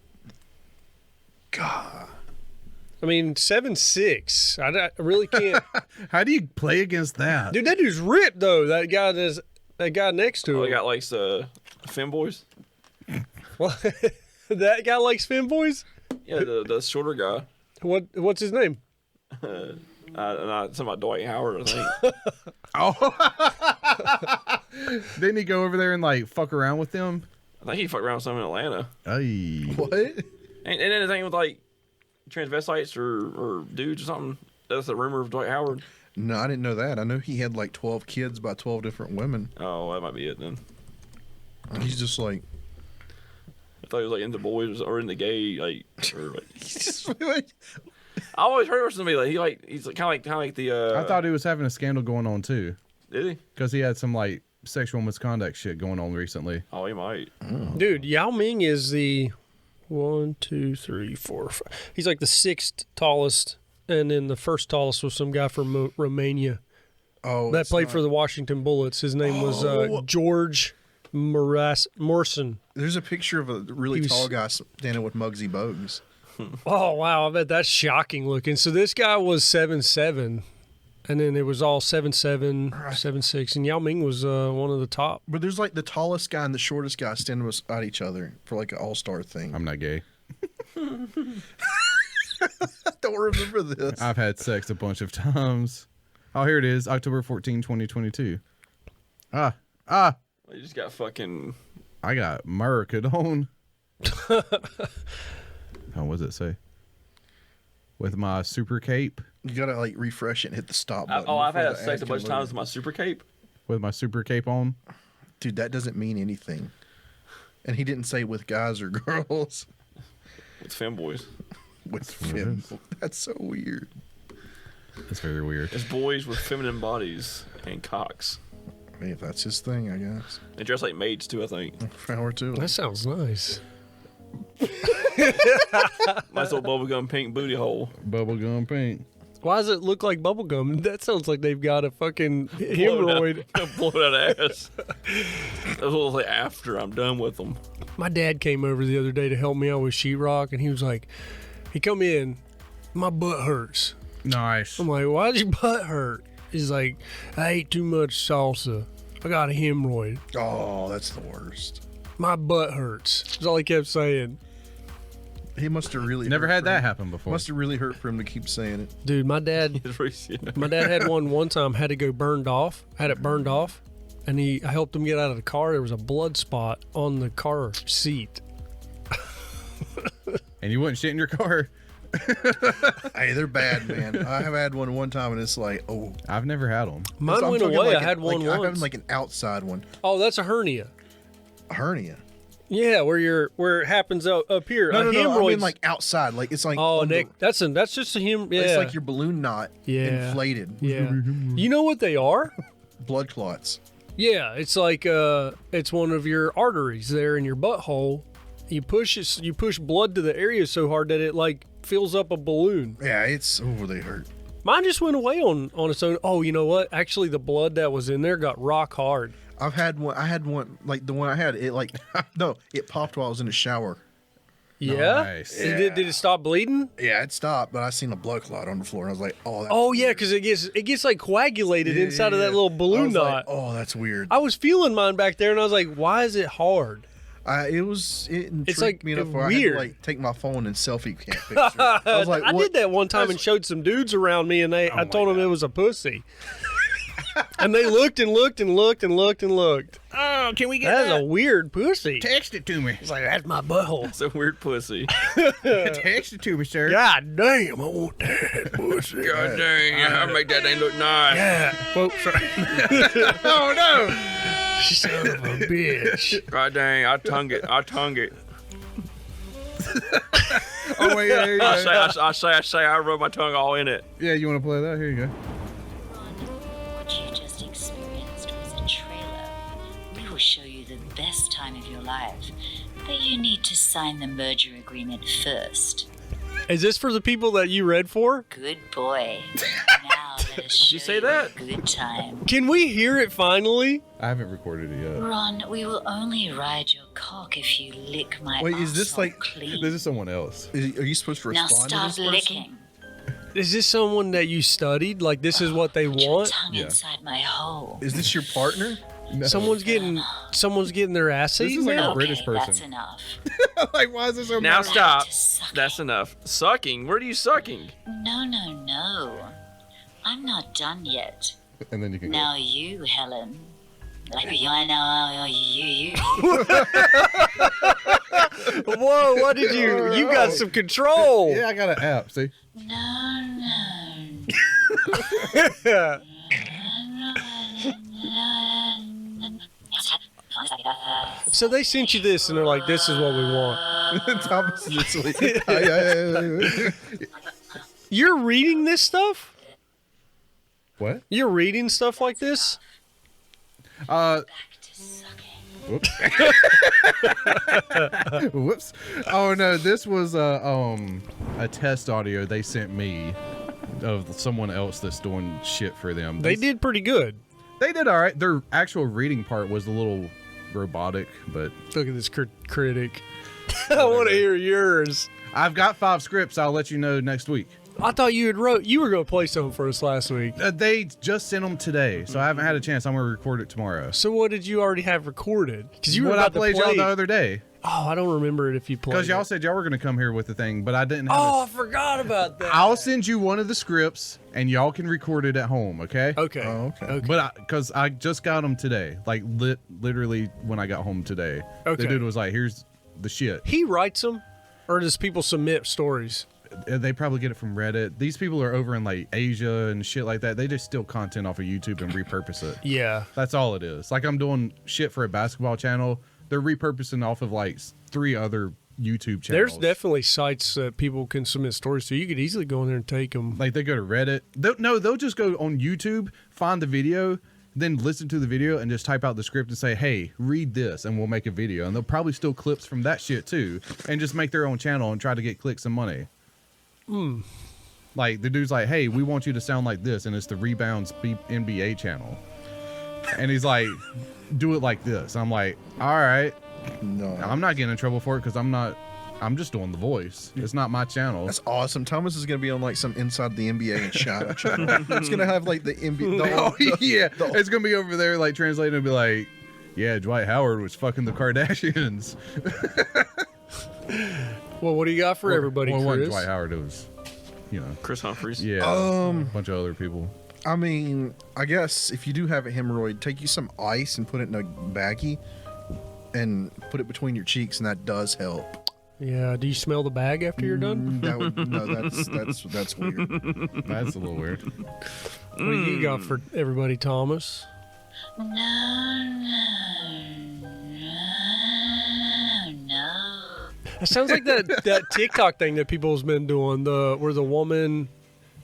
God, I mean, 7'6". I really can't. How do you play against that? Dude, that dude's ripped though. That guy next to Oh, him. they got like femboys. Well, that guy likes femboys. Yeah, the shorter guy. What's his name? Not something about Dwight Howard, I think. Oh. Didn't he go over there and like fuck around with them? I think he fucked around with some in Atlanta. Ay. what? And then the thing with like transvestites or dudes or something. That's the rumor of Dwight Howard. No, I didn't know that. I know he had like 12 kids by 12 different women. Oh, that might be it then. He's just like. I thought he was like into boys or into gay I always heard somebody he's kind of like the. I thought he was having a scandal going on too. Did he? Because he had some like sexual misconduct shit going on recently. Oh, he might. Dude, Yao Ming is the 1, 2, 3, 4, 5. He's like the 6th tallest, and then the first tallest was some guy from Romania Oh, that it's played not- for the Washington Bullets. His name was George Morrison. There's a picture of a really He was- tall guy standing with Muggsy Bogues. Oh wow, I bet that's shocking looking. So this guy was 7'7", and then it was all 7'7", 7'6", and Yao Ming was one of the top. But there's like the tallest guy and the shortest guy standing beside each other for like an all-star thing. I'm not gay. I don't remember this. I've had sex a bunch of times. Oh, here it is, October 14, 2022. You just got fucking. I got Murcadone. Oh, what does it say? With my super cape. You gotta like refresh it and hit the stop button. I've before had the sex ad a bunch of can times load. with my super cape. With my super cape on. Dude, that doesn't mean anything. And he didn't say with guys or girls. With femboys. With fem. That's so weird. That's very weird. It's boys with feminine bodies and cocks. I mean, if that's his thing, I guess. They dress like maids too, I think. Power to it. That sounds nice. Nice little bubblegum pink booty hole. Bubblegum pink. Why does it look like bubblegum? That sounds like they've got a fucking hemorrhoid. Blow that ass. That was like after I'm done with them. My dad came over the other day to help me out with sheetrock, and he was like, he come in, my butt hurts. Nice. I'm like, why does your butt hurt? He's like, I ate too much salsa. I got a hemorrhoid. Oh, that's the worst. My butt hurts. That's all he kept saying. He must have really Never hurt had for that him. happen before. Must have really hurt for him to keep saying it. Dude, my dad had one time, had to go burned off, had it burned off, and I helped him get out of the car. There was a blood spot on the car seat. And you wouldn't shit in your car? Hey, they're bad, man. I have had one time, and it's like, oh. I've never had them. Mine I'm went talking away. like I had one I once. had like an outside one. Oh, that's a hernia. A hernia. Yeah, where it happens up here. No, a no, no. I mean hemorrhoid's- like outside. Like it's like. Oh, on Nick, the, that's just a Yeah, It's like your balloon knot inflated. Yeah. You know what they are? Blood clots. Yeah, it's like it's one of your arteries there in your butthole. You push blood to the area so hard that it like fills up a balloon. Yeah, it's they hurt. Mine just went away on its own. Oh, you know what? Actually, the blood that was in there got rock hard. I had one like the one I had. It like no, it popped while I was in the shower. Yeah. Nice. Did it stop bleeding? Yeah, it stopped, but I seen a blood clot on the floor, and I was like, oh. That's Oh yeah, weird. because it gets like coagulated inside of that little I balloon was knot. like, oh, that's weird. I was feeling mine back there, and I was like, "Why is it hard?" It intrigued like me enough where I weird. had to like take my phone and selfie picture. I was like, I what? did that one time and showed some dudes around me, and I told them it was a pussy. And they looked and looked and looked and looked and looked. Oh, can we get That's a weird pussy. Text it to me. It's like, that's my butthole. It's a weird pussy. Text it to me, sir. God damn, I want that pussy. God dang, I make that thing look nice. Yeah. Whoa, sorry. Oh, no. Son of a bitch. God dang, I tongue it. Oh, wait, yeah, I rub my tongue all in it. Yeah, you want to play that? Here you go. What you just experienced was a trailer. We will show you the best time of your life, but you need to sign the merger agreement first. Is this for the people that you read for? Good boy. Now let us show you say that? a good time. Can we hear it finally? I haven't recorded it yet. Ron, we will only ride your cock if you lick my Wait, is this arsehole like- clean. This is someone else. Are you supposed to Now respond to start this person? licking. Is this someone that you studied? Like, this is what they Put your want? tongue Yeah. inside my hole. Is this your partner? No. Someone's getting their ass This eaten is like now? a British Okay, person. that's enough. Like, why is this so Now bad? stop. To suck That's it. enough. Sucking? Where are you sucking? No. I'm not done yet. And then you can go. Now you, Helen. Like, I know you. Whoa, what did you? You got some control. Yeah, I got an app, see? No. So they sent you this, and they're like, "This is what we want." Thomas is like, You're reading this stuff? What? You're reading stuff like this? Back to sucking. Whoops. Whoops. Oh no, this was a test audio they sent me of someone else that's doing shit for them. They did pretty good. They did all right. Their actual reading part was a little robotic, but Look at this critic. I want to hear yours. I've got 5 scripts. I'll let you know next week. I thought you had wrote. You were going to play something for us last week. They just sent them today, so I haven't had a chance. I'm gonna record it tomorrow. So what did you already have recorded? Because you were What I about to played play. y'all the other day, Oh, I don't remember it if you played. because y'all it. said y'all were gonna come here with the thing, but I didn't have. Oh, I forgot about that. I'll send you one of the scripts, and y'all can record it at home. Okay? Okay. Oh, okay. But because I just got them today, like literally when I got home today, Okay. the dude was like, "Here's the shit." He writes them, or does people submit stories? They probably get it from Reddit. These people are over in like Asia and shit like that. They just steal content off of YouTube and repurpose it. Yeah. That's all it is. Like I'm doing shit for a basketball channel. They're repurposing off of like 3 other YouTube channels. There's definitely sites that people can submit stories to. You could easily go in there and take them. Like they go to Reddit. They'll just go on YouTube, find the video, then listen to the video and just type out the script and say, "Hey, read this," and we'll make a video. And they'll probably steal clips from that shit too, and just make their own channel and try to get clicks and money. Like the dude's like, "Hey, we want you to sound like this," and it's the Rebounds NBA channel, and he's like, "Do it like this." I'm like, "All right." No. I'm not getting in trouble for it because I'm just doing the voice. It's not my channel. That's awesome. Thomas is gonna be on like some Inside the NBA and Shot channel. It's gonna have like the NBA. Yeah, it's gonna be over there like translating and be like, "Yeah, Dwight Howard was fucking the Kardashians." Well, what do you got for everybody, Well, it wasn't Chris? Dwight Howard. It was, Chris Humphries. yeah, a bunch of other people. I mean, I guess if you do have a hemorrhoid, take you some ice and put it in a baggie and put it between your cheeks, and that does help. Yeah. Do you smell the bag after you're done? That would, no, that's weird. That's a little weird. What do you got for everybody, Thomas? No. It sounds like that TikTok thing that people's been doing. Where the woman,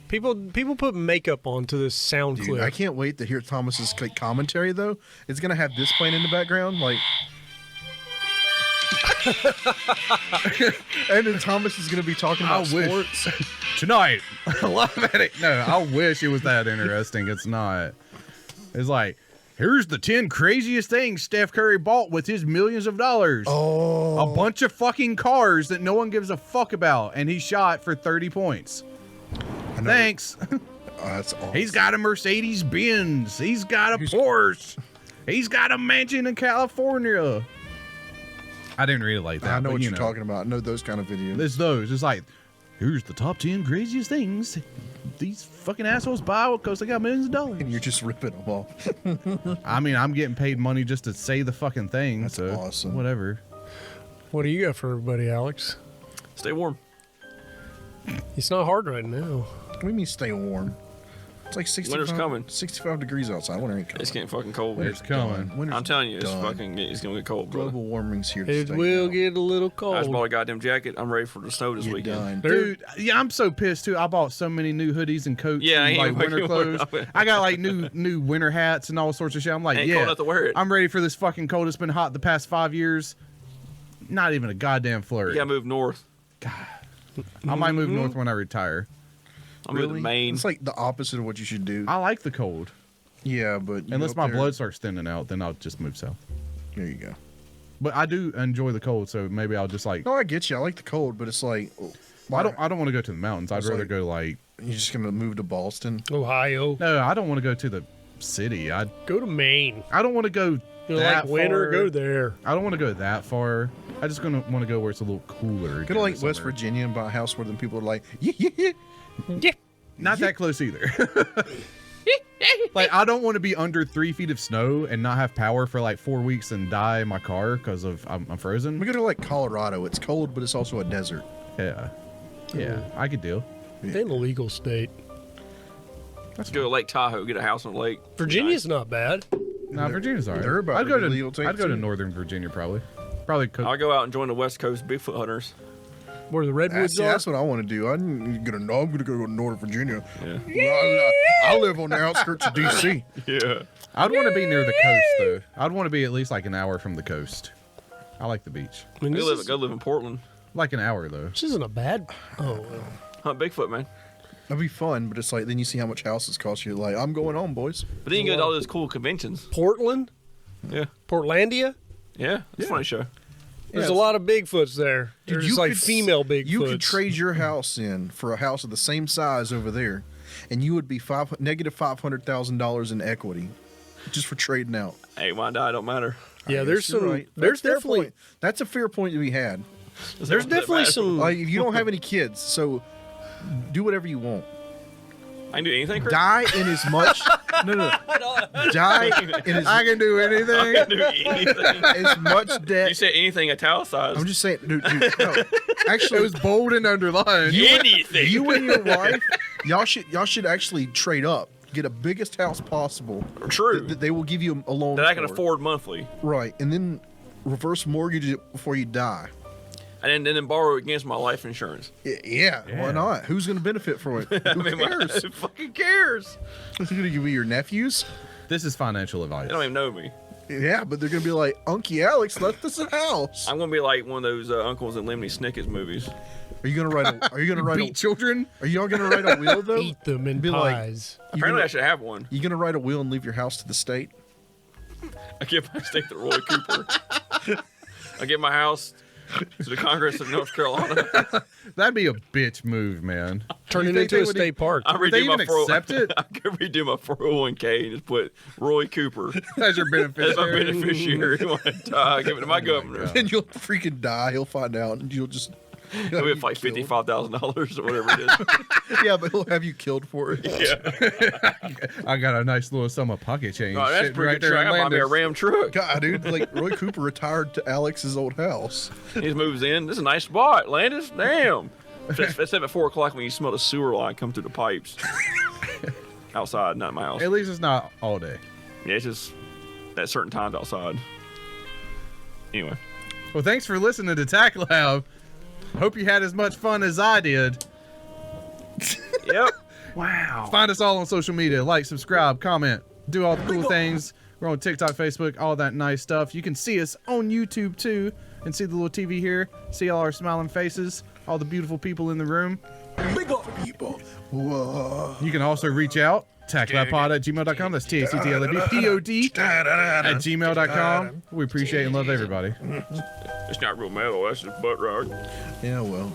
people put makeup onto this sound Dude, clip. I can't wait to hear Thomas's commentary though. It's gonna have this playing in the background, like, and then Thomas is gonna be talking about sports. Tonight, love it. No, I wish it was that interesting. It's not. It's like, here's the 10 craziest things Steph Curry bought with his millions of dollars. Oh, A bunch of fucking cars that no one gives a fuck about, and he shot for 30 points. Thanks. that's awesome. He's got a Mercedes Benz. He's got a Porsche. He's got a mansion in California. I didn't read it like that. I know but what you're know. talking about. I know those kind of videos. It's those. It's like, here's the top 10 craziest things these fucking assholes buy because they got millions of dollars. And you're just ripping them off. I mean, I'm getting paid money just to say the fucking thing. That's so awesome. Whatever. What do you got for everybody, Alex? Stay warm. It's not hard right now. What do you mean stay warm? It's like 65, Winter's coming. 65 degrees outside. Winter ain't coming. It's getting fucking cold. It's coming. Done. Winter's I'm telling you, it's done. it's gonna get cold, brother. Global warming's here to It stay. will now. get a little I just bought cold. a goddamn jacket. I'm ready for the snow this You're weekend. done. Dude, yeah, I'm so pissed too. I bought so many new hoodies and coats Yeah, I and ain't like winter fucking clothes. wearing- I got like new winter hats and all sorts of shit. I'm like, Ain't cold enough to wear it. I'm ready for this fucking cold. It's been hot the past 5 years. Not even a goddamn flurry. You gotta move north. I might move north when I retire. I'm moving to Maine. It's like the opposite of what you should do. I like the cold. Yeah, but you Unless go my up there- blood starts thinning out, then I'll just move south. There you go. But I do enjoy the cold, so maybe I'll just like. No, I get you. I like the cold, but it's like, I don't want to go to the mountains. I'd It's rather like- go like. You're just gonna move to Boston. Ohio. No, I don't want to go to the city. I Go to Maine. don't want to go You that like winter? far. Go there. I don't want to go that far. I just want to go where it's a little cooler. Go to during like the West summer. Virginia and buy a house where then people are like, yeah. Yeah. Not that close either. Like, I don't want to be under 3 feet of snow and not have power for like 4 weeks and die in my car because of I'm frozen. We go to like Colorado. It's cold, but it's also a desert. Yeah, I could deal. In a legal state. Let's go to Lake Tahoe, get a house on the lake. Virginia's not bad. Nah, Virginia's alright. they're about I'd to go be to legal take I'd go to too. Northern Virginia probably. Probably cook. I'll go out and join the West Coast Bigfoot hunters. Where the redwoods are. That's what I want to do. I'm gonna go to Northern Virginia. Yeah. I live on the outskirts of DC. Yeah. I'd want to be near the coast though. I'd want to be at least like an hour from the coast. I like the beach. I mean, Go live in Portland. Like an hour though. this isn't a bad. Oh, well. Hunt Bigfoot, man. That'd be fun, but it's like then you see how much houses cost you. Like, I'm going home, boys. But then you go to all those cool conventions. Portland? Yeah. Portlandia? Yeah. It's a funny show. There's a lot of Bigfoots there. Dude, There's like female Bigfoots. You could trade your house in for a house of the same size over there, and you would be negative $500,000 in equity, just for trading out. Hey, why die? Don't matter. Yeah, I there's guess you're some. right. There's That's their definitely. point. That's a fair point to be had. There's definitely some. Like, if you don't have any kids, so do whatever you want. I can do anything, Chris. Die in as much. No. Die in as, I can do anything. I can do anything. as much You debt. said anything italicized. I'm just saying, dude. No. Actually, It was bold and underlined. anything. you and your wife, y'all should actually trade up. Get a biggest house possible. True. That they will give you a loan that I can for. afford monthly, Right, and then reverse mortgage it before you die. and then borrow against my life insurance. Yeah, why not? Who's going to benefit from it? I Who mean, cares? who fucking cares? Who's going to give you your nephews? This is financial advice. They don't even know me. Yeah, but they're going to be like, Uncle Alex left us a house. I'm gonna be like one of those uncles in Lemony Snicket's movies. Are you going to write? Are you going to write? Beat children. Are y'all going to write a will though? Eat them in Be like- pies. Apparently, I should have one. You going to write a will and leave your house to the state? I give my estate to Roy Cooper. I give my house to the Congress of North Carolina. That'd be a bitch move, man. Turn You it think into they a would- state park. I Would they redo my even accept it? I could redo my 401k and just put Roy Cooper As your as my beneficiary. beneficiary. When I die, give it to my governor. And you'll freaking die. He'll find out, and you'll just He'll be like $55,000 or whatever it is. Yeah, but he'll have you killed for it. Yeah. I got a nice little sum of pocket change. Oh, that's sitting pretty right good there truck. in That might be a Landis. Ram truck. God, dude, like Roy Cooper retired to Alex's old house. He moves in. This is a nice spot, Landis. Damn. Except at 4 o'clock when you smell the sewer line come through the pipes. Outside, not in my house. At least it's not all day. Yeah, it's just at certain times outside. Anyway. Well, thanks for listening to Tack Lab. Hope you had as much fun as I did. Yep. Wow. Find us all on social media. Like, subscribe, comment, do all the cool things. We're on TikTok, Facebook, all that nice stuff. You can see us on YouTube too and see the little TV here. See all our smiling faces, all the beautiful people in the room. Big up people. Whoa. You can also reach out, tacklabpod@gmail.com. That's TACTLABPOD at gmail.com. We appreciate and love everybody. It's not real metal. That's just butt rock. Yeah, well.